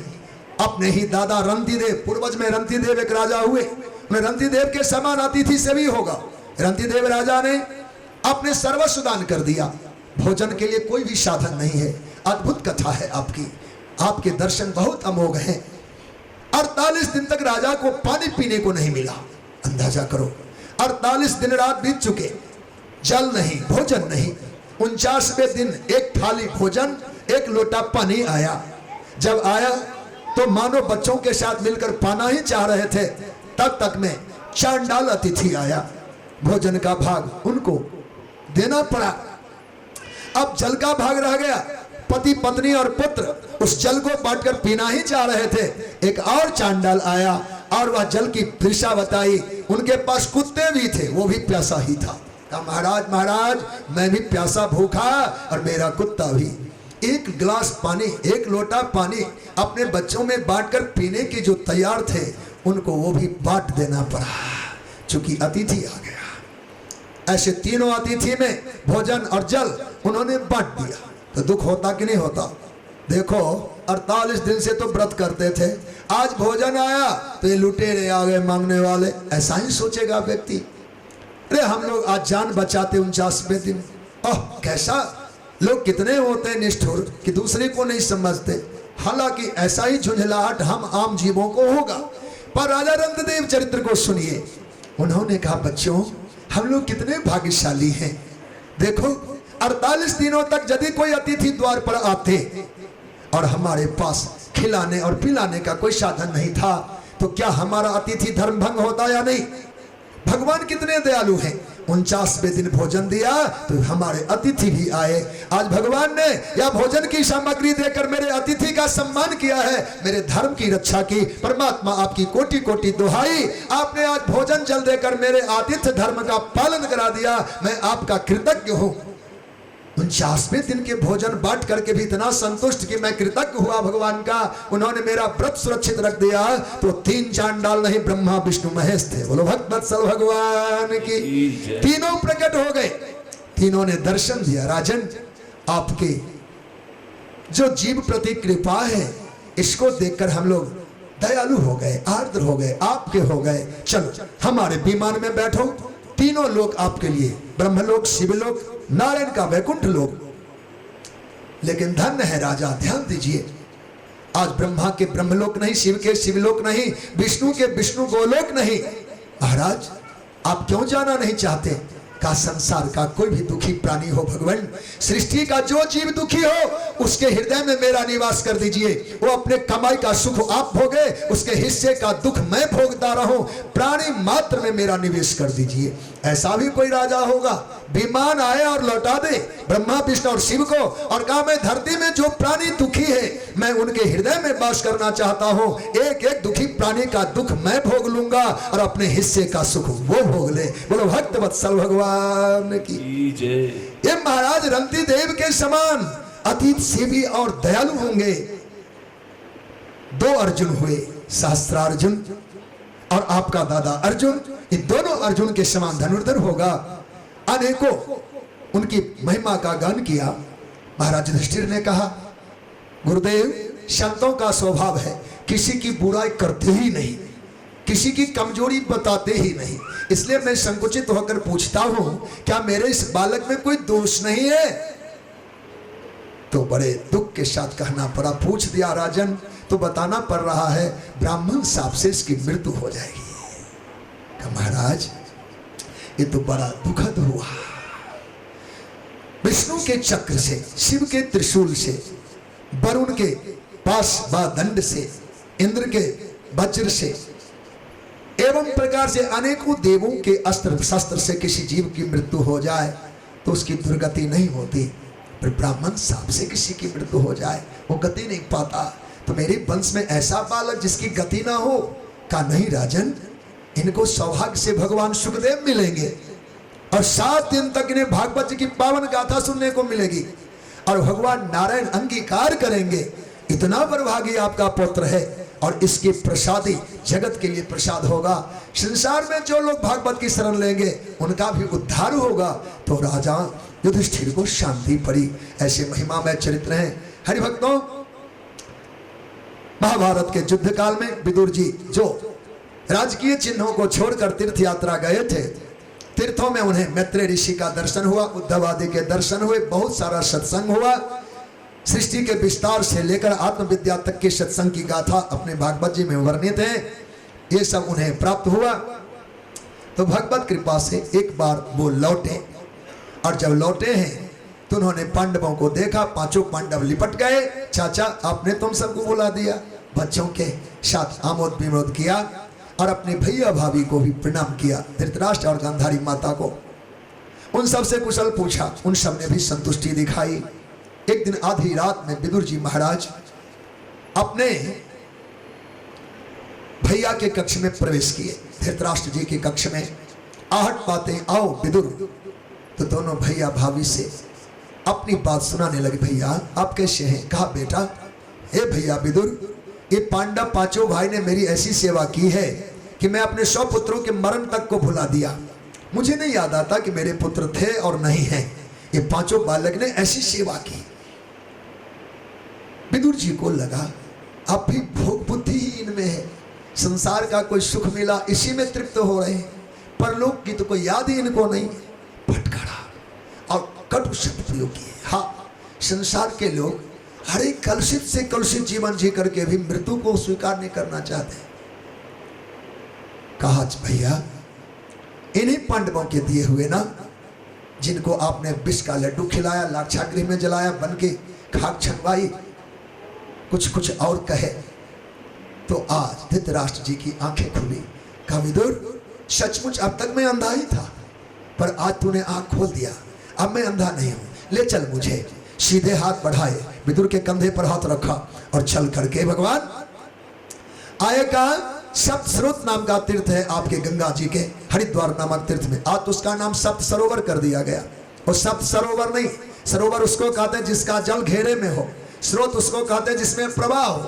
Speaker 1: अपने ही दादा रंतिदेव, पूर्वज में रंतिदेव एक राजा हुए, उन्हें रंतिदेव के समान अतिथि से भी होगा। रंतिदेव राजा ने अपने सर्वस्व दान कर दिया, भोजन के लिए कोई भी साधन नहीं है। अद्भुत कथा है आपकी, आपके दर्शन बहुत अमोघ हैं। 48 दिन तक राजा को पानी पीने को नहीं मिला। अंदाजा करो, 48 दिन रात बीत चुके, जल नहीं, भोजन नहीं। 49वें दिन एक थाली भोजन, एक लोटा पानी आया। जब आया तो मानो बच्चों के साथ मिलकर पाना ही चाह रहे थे, तब तक में चांडाल अतिथि आया। भोजन का भाग उनको देना पड़ा। अब जल का भाग रह गया। पति पत्नी और पुत्र उस जल को बांटकर पीना ही चाह रहे थे। एक और चांडाल आया और वह जल की दिशा बताई। उनके पास कुत्ते भी थे, वो भी प्यासा ही था। कहा महाराज महाराज मैं भी प्यासा भूखा और मेरा कुत्ता भी। एक गिलास पानी, एक लोटा पानी अपने बच्चों में बांटकर पीने के जो तैयार थे, उनको वो भी बांट देना पड़ा, चूंकि अतिथि आ गया। ऐसे तीनों अतिथि में भोजन और जल उन्होंने बांट दिया। तो दुख होता कि नहीं होता? देखो 48 दिन से तो व्रत करते थे, आज भोजन आया तो ये लुटेरे आ गए मांगने वाले, ऐसा ही सोचेगा व्यक्ति। अरे हम लोग आज जान बचाते 49वें दिन। ओह कैसा लोग कितने होते हैं निष्ठुर कि दूसरे को नहीं समझते। हालांकि ऐसा ही झुंझलाहट हम आम जीवों को होगा। पर राजा रंतदेव चरित्र को सुनिए। उन्होंने कहा बच्चों हम लोग कितने भाग्यशाली हैं। देखो 48 दिनों तक यदि कोई अतिथि द्वार पर आते और हमारे पास खिलाने और पिलाने का कोई साधन नहीं था, तो क्या हमारा अतिथि धर्म भंग होता या नहीं? भगवान कितने दयालु हैं। 49वें दिन भोजन दिया तो हमारे अतिथि भी आए। आज भगवान ने यह भोजन की सामग्री देकर मेरे अतिथि का सम्मान किया है, मेरे धर्म की रक्षा की। परमात्मा आपकी कोटि कोटि दुहाई, आपने आज भोजन जल देकर मेरे आतिथ्य धर्म का पालन करा दिया, मैं आपका कृतज्ञ हूँ। 49वें दिन के भोजन बांट करके भी इतना संतुष्ट कि मैं कृतज्ञ हुआ भगवान का, उन्होंने मेरा व्रत सुरक्षित रख दिया। तो 3 चांडाल नहीं, ब्रह्मा विष्णु महेश थे। बोलो भक्त वत्सल भगवान की। तीनों प्रकट हो गए, तीनों ने दर्शन दिया। राजन आपके जो जीव प्रति कृपा है, इसको देखकर हम लोग दयालु हो गए, आर्द्र हो गए, आपके हो गए। चलो हमारे विमान में बैठो, तीनों लोग आपके लिए, ब्रह्मलोक, शिवलोक, नारायण का वैकुंठ लोक। लेकिन धन्य है राजा, ध्यान दीजिए, आज ब्रह्मा के ब्रह्मलोक नहीं, शिव के शिवलोक नहीं, विष्णु के विष्णु गोलोक नहीं। महाराज आप क्यों जाना नहीं चाहते? का संसार का कोई भी दुखी प्राणी हो भगवान, सृष्टि का जो जीव दुखी हो उसके हृदय में मेरा निवास कर दीजिए। वो अपने कमाई का सुख आप भोगे, उसके हिस्से का दुख मैं भोगता रहूं, प्राणी मात्र में मेरा निवेश कर दीजिए। ऐसा भी कोई राजा होगा विमान आए और लौटा दे ब्रह्मा विष्णु और शिव को, और कहा मैं धरती में जो प्राणी दुखी है मैं उनके हृदय में वास करना चाहता हूँ। एक एक दुखी प्राणी का दुख मैं भोग लूंगा और अपने हिस्से का सुख वो भोग ले। बोलो भक्त वत्सल भगवान की। ये महाराज रंती देव के समान अतीत सेवी और दयालु होंगे। 2 अर्जुन हुए, सहस्त्रार्जुन और आपका दादा अर्जुन। ये दोनों अर्जुन के समान धनुर्धर होगा। अनेकों उनकी महिमा का गान किया। महाराज युधिष्ठिर ने कहा गुरुदेव संतों का स्वभाव है किसी की बुराई करते ही नहीं, किसी की कमजोरी बताते ही नहीं। इसलिए मैं संकुचित होकर पूछता हूं क्या मेरे इस बालक में कोई दोष नहीं है? तो बड़े दुख के साथ कहना पड़ा, पूछ दिया राजन तो बताना पड़ रहा है, ब्राह्मण साप से इसकी मृत्यु हो जाएगी। महाराज ये तो बड़ा दुखद हुआ। विष्णु के चक्र से, शिव के त्रिशूल से, वरुण के पास बा दंड से, इंद्र के वज्र से, एवं प्रकार से अनेकों देवों के अस्त्र शस्त्र से किसी जीव की मृत्यु हो जाए तो उसकी दुर्गति नहीं होती, पर ब्राह्मण साप से किसी की मृत्यु हो जाए वो गति नहीं पाता। तो मेरे वंश में ऐसा बालक जिसकी गति ना हो? का नहीं राजन, इनको सौभाग्य से भगवान सुखदेव मिलेंगे। और 7 दिन तक इन्हें भागवत जी की पावन गाथा सुनने को मिलेगी और भगवान नारायण अंगीकार करेंगे, इतना बड़भागी आपका पुत्र है और इसकी प्रसादी जगत के लिए प्रसाद होगा। संसार में जो लोग भागवत की शरण लेंगे उनका भी उद्धार होगा। तो राजा युधिष्ठिर को शांति पड़ी। ऐसे महिमा में चरित्र हैं। हरिभक्तों, महाभारत के युद्ध काल में विदुर जी जो राजकीय चिन्हों को छोड़कर तीर्थ यात्रा गए थे, तीर्थों में उन्हें मैत्रेय ऋषि का दर्शन हुआ, उद्धव आदि के दर्शन हुए, बहुत सारा सत्संग हुआ। सृष्टि के विस्तार से लेकर आत्मविद्या तक के सत्संग की गाथा अपने भागवत जी में वर्णित है। ये सब उन्हें प्राप्त हुआ। तो भगवत कृपा से एक बार वो लौटे और जब लौटे हैं तो उन्होंने पांडवों को देखा। 5 पांडव लिपट गए। चाचा, आपने तुम सबको बुला दिया। बच्चों के साथ आमोद विमोद किया और अपने भैया भाभी को भी प्रणाम किया, धृतराष्ट्र और गांधारी माता को। उन सब से कुशल पूछा, उन सब ने भी संतुष्टि दिखाई। एक दिन आधी रात में विदुर जी महाराज अपने भैया के कक्ष में प्रवेश किए, धृतराष्ट्र जी के कक्ष में। आहट पाते, आओ विदुर। तो दोनों भैया भाभी से अपनी बात सुनाने लगे। भैया आप कैसे हैं? कहा बेटा, हे भैया विदुर, ये पांडव 5 भाई ने मेरी ऐसी सेवा की है कि मैं अपने 100 पुत्रों के मरण तक को भुला दिया। मुझे नहीं याद आता कि मेरे पुत्र थे और नहीं हैं। ये 5 बालक ने ऐसी सेवा की। विदुर जी को लगा अब भी भोग बुद्धि ही इनमें है, संसार का कोई सुख मिला इसी में तृप्त हो रहे हैं, परलोक की तो कोई याद ही इनको नहीं। फटकारा और कटु शब्द प्रयोग किए। हाँ, संसार के लोग हर एक कलुषित से कलुषित जीवन जी करके भी मृत्यु को स्वीकार नहीं करना चाहते। कहा भैया, इन्हीं पांडवों के दिए हुए ना, जिनको आपने विष का लड्डू खिलाया, लाक्षागृह में जलाया, बन के खाक छनवाई, कुछ और कहे। तो आज धृतराष्ट्र जी की आंखें खुली। कहा विदुर, सचमुच अब तक मैं अंधा ही था, पर आज तूने आंख खोल दिया। अब मैं अंधा नहीं हूं, ले चल मुझे। सीधे हाथ बढ़ाए, विदुर के कंधे पर हाथ रखा और चल करके भगवान आए। का सप्त स्रोत नाम का तीर्थ है आपके गंगा जी के हरिद्वार नामक तीर्थ में। आज तो उसका नाम सप्त सरोवर कर दिया गया। और सप्त सरोवर नहीं, सरोवर उसको कहते हैं जिसका जल घेरे में हो, स्रोत उसको कहते हैं जिसमें प्रवाह हो।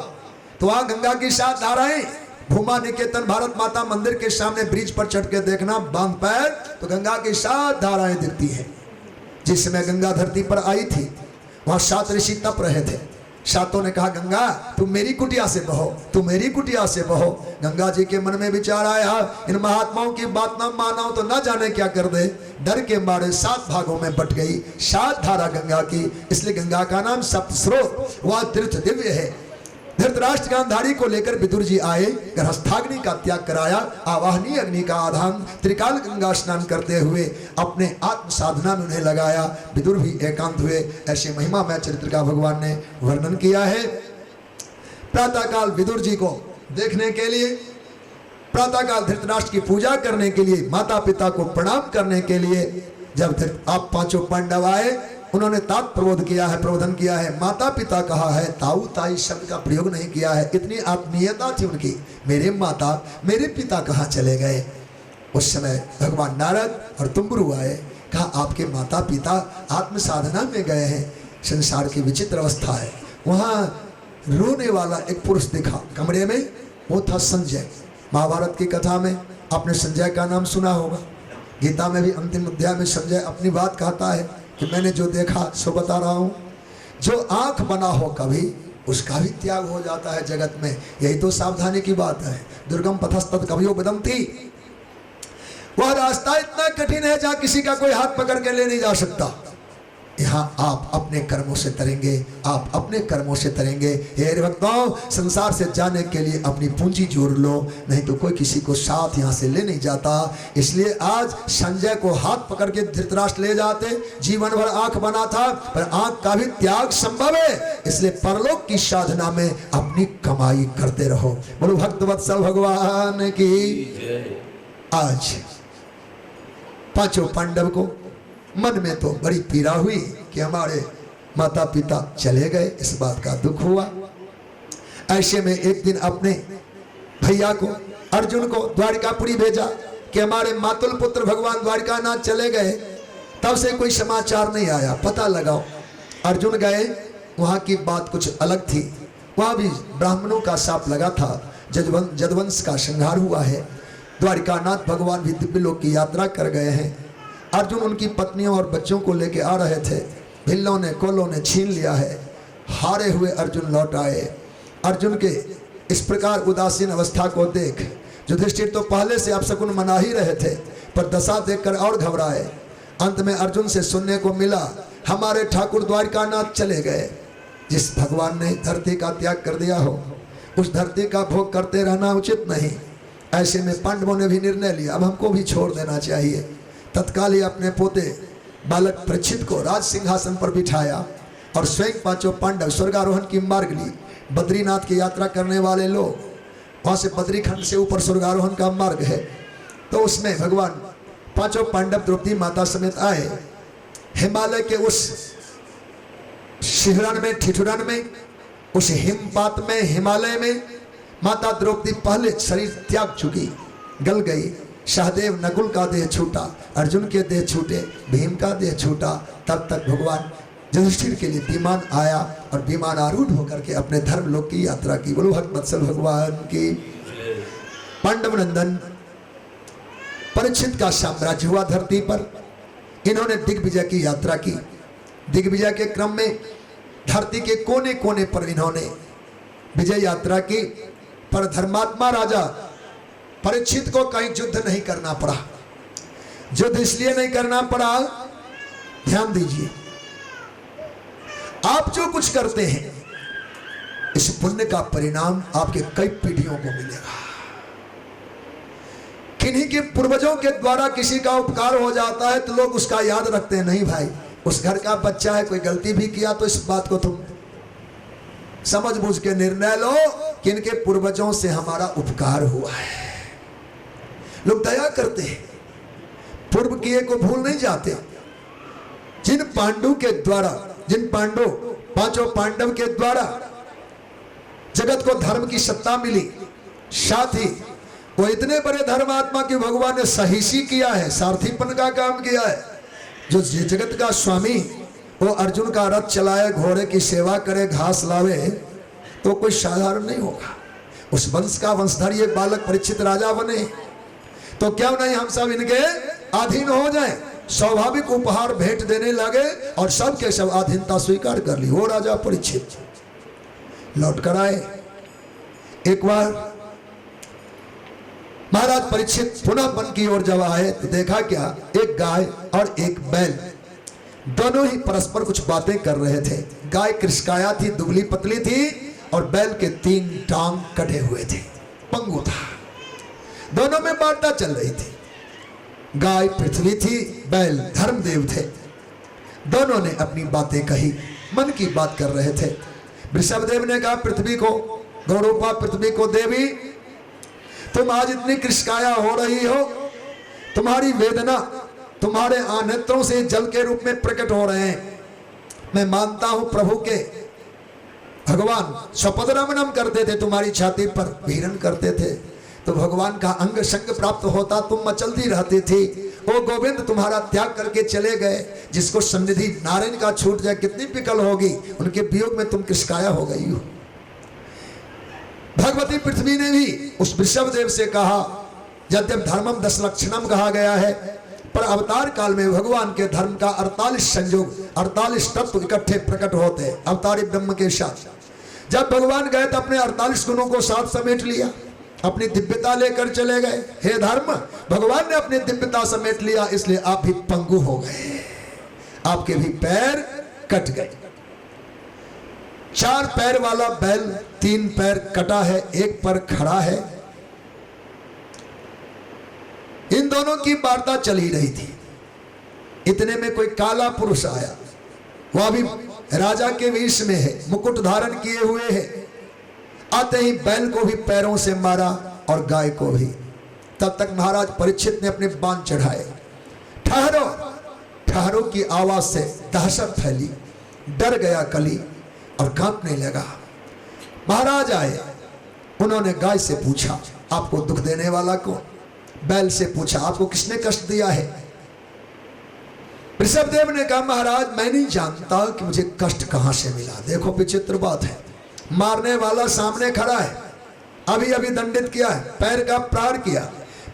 Speaker 1: तो वहां गंगा की 7 धाराएं, भूमा निकेतन भारत माता मंदिर के सामने ब्रिज पर चढ़ के देखना, बांध पैर तो गंगा की 7 धाराएं दिखती है। जिस समय गंगा धरती पर आई थी वहां 7 ऋषि तप रहे थे। 7 ने कहा गंगा तुम मेरी कुटिया से बहो, तुम मेरी कुटिया से बहो। गंगा जी के मन में विचार आया, इन महात्माओं की बात ना मानो तो ना जाने क्या कर दे। डर के मारे 7 भागों में बट गई 7 धारा गंगा की, इसलिए गंगा का नाम सप्त स्रोत। वह तीर्थ दिव्य है। धृतराष्ट्र गांधारी को लेकर विदुर जी आए, गृहस्थाग्नि का त्याग कराया, आवाहनीय अग्नि का आधान, त्रिकाल गंगा स्नान करते हुए अपने आत्म साधना में उन्हें लगाया। विदुर भी एकांत हुए। ऐसे महिमा में चरित्र का भगवान ने वर्णन किया है। प्रातःकाल विदुर जी को देखने के लिए, प्रातःकाल धृतराष्ट्र की पूजा करने के लिए, माता पिता को प्रणाम करने के लिए जब आप 5 पांडव आए, उन्होंने तात प्रबोध किया है, प्रबोधन किया है, माता पिता कहा है, ताऊ ताई शब्द का प्रयोग नहीं किया है। इतनी आत्मीयता थी उनकी। मेरे माता मेरे पिता कहाँ चले गए? उस समय भगवान नारद और तुम्बरु आए। कहा आपके माता पिता आत्म साधना में गए हैं। संसार की विचित्र अवस्था है। वहाँ रोने वाला एक पुरुष दिखा कमरे में, वो था संजय। महाभारत की कथा में आपने संजय का नाम सुना होगा। गीता में भी अंतिम अध्याय में संजय अपनी बात कहता है कि मैंने जो देखा सो बता रहा हूँ। जो आंख बना हो कभी, उसका भी त्याग हो जाता है जगत में। यही तो सावधानी की बात है। दुर्गम पथस्तत कवियो बदमती। वह रास्ता इतना कठिन है जहाँ किसी का कोई हाथ पकड़ के ले नहीं जा सकता। यहाँ आप अपने कर्मों से तरेंगे, आप अपने कर्मों से तरेंगे। हे भक्तों, संसार से जाने के लिए अपनी पूंजी जोड़ लो, नहीं तो कोई किसी को साथ यहाँ से ले नहीं जाता। इसलिए आज संजय को हाथ पकड़ के धृतराष्ट्र ले जाते। जीवन भर आंख बना था, पर आंख का भी त्याग संभव है। इसलिए परलोक की साधना में अपनी कमाई करते रहो। बोलो भक्तवत्सल भगवान की। आज 5 पांडव को मन में तो बड़ी पीड़ा हुई कि हमारे माता पिता चले गए, इस बात का दुख हुआ। ऐसे में एक दिन अपने भैया को, अर्जुन को द्वारिकापुरी भेजा। कि हमारे मातुल पुत्र भगवान द्वारिकानाथ चले गए, तब से कोई समाचार नहीं आया। पता लगाओ। अर्जुन गए, वहां की बात कुछ अलग थी। वहां भी ब्राह्मणों का शाप लगा था, जदवंश का संहार हुआ है। द्वारिकानाथ भगवान भी दिव्य लोक की यात्रा कर गए हैं। अर्जुन उनकी पत्नियों और बच्चों को लेके आ रहे थे, भिल्लों ने कोलों ने छीन लिया है। हारे हुए अर्जुन लौट आए। अर्जुन के इस प्रकार उदासीन अवस्था को देख युधिष्ठिर तो पहले से अपशकुन मना ही रहे थे, पर दशा देखकर और घबराए। अंत में अर्जुन से सुनने को मिला, हमारे ठाकुर द्वारिकानाथ चले गए। जिस भगवान ने धरती का त्याग कर दिया हो, उस धरती का भोग करते रहना उचित नहीं। ऐसे में पांडवों ने भी निर्णय लिया, अब हमको भी छोड़ देना चाहिए। तत्काल ही अपने पोते बालक परीक्षित को राज सिंहासन पर बिठाया और स्वयं पांचों पांडव स्वर्गारोहण की मार्ग ली। बद्रीनाथ की यात्रा करने वाले लोग, वहाँ से बद्रीखंड से ऊपर स्वर्गारोहण का मार्ग है, तो उसमें भगवान पांचों पांडव द्रौपदी माता समेत आए। हिमालय के उस शिहरण में, ठिठुरन में, उस हिमपात में, हिमालय में माता द्रौपदी पहले शरीर त्याग चुकी, गल गई। सहदेव नकुल का देह छूटा, अर्जुन के देह छूटे, भीम का देह छूटा। तब तक भगवान युधिष्ठिर के लिए विमान आया और विमान आरूढ़ होकर के अपने धर्म लोक की यात्रा की। बोलो भक्त वत्सल भगवान की। पांडव नंदन परीक्षित का साम्राज्य हुआ धरती पर। इन्होंने दिग्विजय की यात्रा की। दिग्विजय के क्रम में धरती के कोने कोने पर इन्होंने विजय यात्रा की, पर धर्मात्मा राजा परीक्षित को कहीं युद्ध नहीं करना पड़ा। युद्ध इसलिए नहीं करना पड़ा, ध्यान दीजिए, आप जो कुछ करते हैं इस पुण्य का परिणाम आपके कई पीढ़ियों को मिलेगा। किन्हीं के पूर्वजों के द्वारा किसी का उपकार हो जाता है तो लोग उसका याद रखते हैं। नहीं भाई, उस घर का बच्चा है, कोई गलती भी किया तो इस बात को तुम समझ बूझ के निर्णय लो कि इनके पूर्वजों से हमारा उपकार हुआ है। लोग दया करते हैं, पूर्व किए को भूल नहीं जाते। जिन पांडु के द्वारा, जिन पांडव, पांचों पांडव के द्वारा जगत को धर्म की सत्ता मिली, साथ ही वो इतने बड़े धर्मात्मा की भगवान ने सहीसी किया है, सारथीपन का काम किया है। जो जगत का स्वामी वो अर्जुन का रथ चलाए, घोड़े की सेवा करे, घास लावे, तो कोई साधारण नहीं होगा। उस वंश का वंशधर ये बालक परीक्षित राजा बने, तो क्यों नहीं हम सब इनके अधीन हो जाएं। स्वाभाविक उपहार भेंट देने लगे और सब के सब अधीनता स्वीकार कर ली। वो राजा परीक्षित लौट कर आए। एक बार महाराज परीक्षित पुनः वन की ओर जब आए तो देखा क्या, एक गाय और एक बैल दोनों ही परस्पर कुछ बातें कर रहे थे। गाय कृष्काया थी, दुबली पतली थी, और बैल के 3 टांग कटे हुए थे, पंगु था। दोनों में वार्ता चल रही थी। गाय पृथ्वी थी, बैल धर्मदेव थे। दोनों ने अपनी बातें कही, मन की बात कर रहे थे। वृषभदेव ने कहा, पृथ्वी को, गौरूपा पृथ्वी को देवी, तुम आज इतनी कृष्काया हो रही हो, तुम्हारी वेदना तुम्हारे आनेत्रों से जल के रूप में प्रकट हो रहे हैं। मैं मानता हूं प्रभु के भगवान स्वपद रमणम करते थे, तुम्हारी छाती पर वीरण करते थे, तो भगवान का अंग संग प्राप्त होता, तुम मचलती रहती थी। ओ गोविंद, तुम्हारा त्याग करके चले गए। जिसको सन्निधि नारायण का छूट जाए कितनी पिकल होगी, उनके वियोग में तुम कृष्काया हो गई हो। भगवती पृथ्वी ने भी उस वृषभदेव से कहा, यद्यप धर्मम 10 लक्षणम कहा गया है, पर अवतार काल में भगवान के धर्म का 48 संयोग, 48 तत्व इकट्ठे प्रकट होते हैं अवतारी ब्रह्म के साथ। जब भगवान गए तो अपने 48 गुणों को साथ समेट लिया, अपनी दिव्यता लेकर चले गए। हे धर्म, भगवान ने अपनी दिव्यता समेट लिया, इसलिए आप भी पंगु हो गए, आपके भी पैर कट गए। 4 पैर वाला बैल 3 पैर कटा है, 1 पर खड़ा है। इन दोनों की वार्ता चल ही रही थी। इतने में कोई काला पुरुष आया, वह भी राजा के वेश में है, मुकुट धारण किए हुए है। आते ही बैल को भी पैरों से मारा और गाय को भी। तब तक महाराज परीक्षित ने अपने बाण चढ़ाए। ठहरो, ठहरो की आवाज से दहशत फैली, डर गया कली और कांपने लगा। महाराज आए, उन्होंने गाय से पूछा, आपको दुख देने वाला कौन? बैल से पूछा, आपको किसने कष्ट दिया है? ऋषभदेव ने कहा, महाराज मैं नहीं जानता कि मुझे कष्ट कहां से मिला। देखो विचित्र बात है, मारने वाला सामने खड़ा है, अभी अभी दंडित किया है, पैर का प्रहार किया,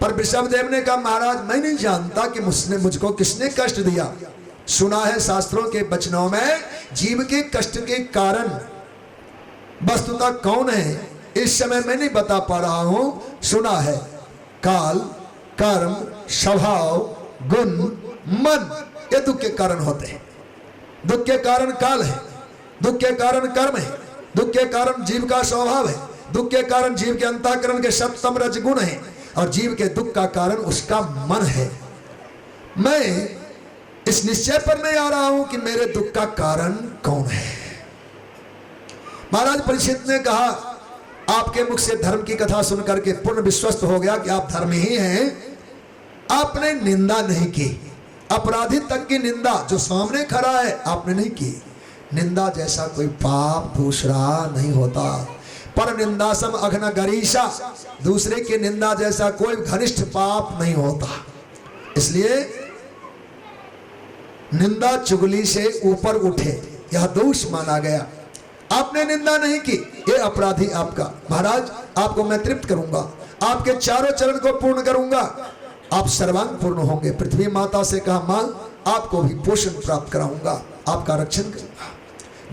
Speaker 1: पर ऋषभदेव ने कहा, महाराज मैं नहीं जानता कि मुझको किसने कष्ट दिया। सुना है शास्त्रों के वचनों में जीव के कष्ट के कारण वस्तुतः कौन है इस समय मैं नहीं बता पा रहा हूं। सुना है काल, कर्म, स्वभाव, गुण, मन, ये दुख के कारण होते हैं। दुख के कारण काल है, दुख के कारण कर्म है, दुख के कारण जीव का स्वभाव है, दुख के कारण जीव के अंतःकरण के सत्तम रजगुण है, और जीव के दुख का कारण उसका मन है। मैं इस निश्चय पर नहीं आ रहा हूं कि मेरे दुख का कारण कौन है। महाराज परीक्षित ने कहा, आपके मुख से धर्म की कथा सुनकर के पूर्ण विश्वस्त हो गया कि आप धर्मी ही हैं। आपने निंदा नहीं की, अपराधी तक की निंदा जो सामने खड़ा है आपने नहीं की। निंदा जैसा कोई पाप दूसरा नहीं होता। पर निंदासम अघन गरीषा, दूसरे की निंदा जैसा कोई घनिष्ठ पाप नहीं होता। इसलिए निंदा चुगली से ऊपर उठे, यह दोष माना गया। आपने निंदा नहीं की, ये अपराधी आपका। महाराज आपको मैं तृप्त करूंगा, आपके चारों चरण को पूर्ण करूंगा, आप सर्वांग पूर्ण होंगे। पृथ्वी माता से कहा, मां आपको भी पोषण प्राप्त कराऊंगा, आपका रक्षण करूंगा।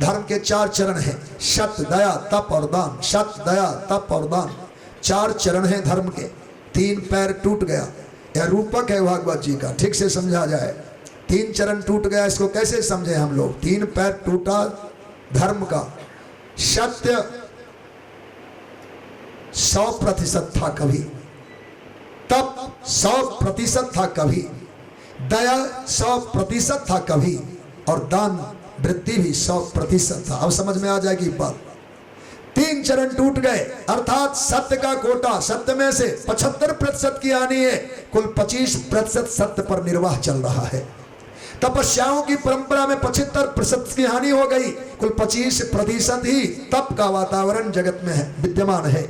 Speaker 1: धर्म के 4 चरण हैं, सत्य, दया, तप और दान। सत्य, दया, तप और दान, 4 चरण हैं धर्म के। 3 पैर टूट गया, यह रूपक है भागवत जी का, ठीक से समझा जाए। 3 चरण टूट गया, इसको कैसे समझे हम लोग? 3 पैर टूटा धर्म का। सत्य 100% था कभी, तप 100% था कभी, दया 100% था कभी, और दान वृत्ति भी 100% था। अब समझ में आ जाएगी बात। 3 चरण टूट गए, अर्थात सत्य का कोटा, सत्य में से 75% की हानि है, कुल 25% सत्य पर निर्वाह चल रहा है। तपस्याओं की परंपरा में 75% की हानि हो गई, कुल 25% ही तप का वातावरण जगत में है, विद्यमान है।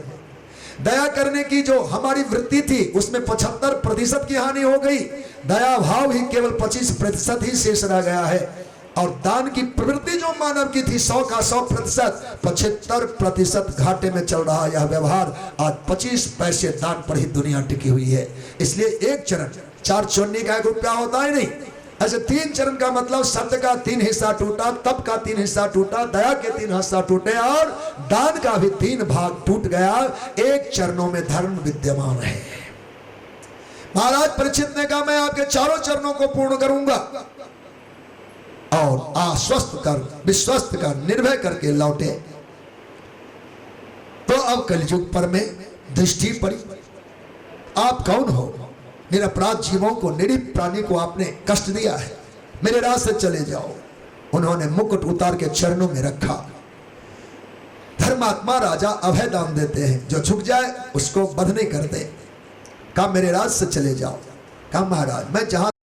Speaker 1: दया करने की जो हमारी वृत्ति थी उसमें 75% की हानि हो गई, दया भाव ही केवल 25% ही शेष रह गया है। और दान की प्रवृत्ति जो मानव की थी 100 का 100%, 75% घाटे में चल रहा यह व्यवहार। आज 25 पैसे दान पर ही दुनिया टिकी हुई है। इसलिए 1 चरण 4 चौन्नी का 1 रुपया होता ही नहीं। ऐसे 3 चरण का मतलब सत्य का 3 हिस्सा टूटा, तप का 3 हिस्सा टूटा, दया के 3 हिस्सा टूटे, और दान का भी 3 भाग टूट गया। 1 चरणों में धर्म विद्यमान है। महाराज परीक्षित ने कहा, मैं आपके चारों चरणों को पूर्ण करूंगा, और आश्वस्त कर, विश्वस्त कर, निर्भय करके लौटे। तो अब कलयुग पर में दृष्टि पड़ी, आप कौन हो? निरपराध जीवों को, निरीह प्राणी को आपने कष्ट दिया है, मेरे राह से चले जाओ। उन्होंने मुकुट उतार के चरणों में रखा। धर्मात्मा राजा अभय दान देते हैं, जो झुक जाए उसको बध नहीं करते। कहा मेरे राज से चले जाओ। कहा महाराज मैं जहां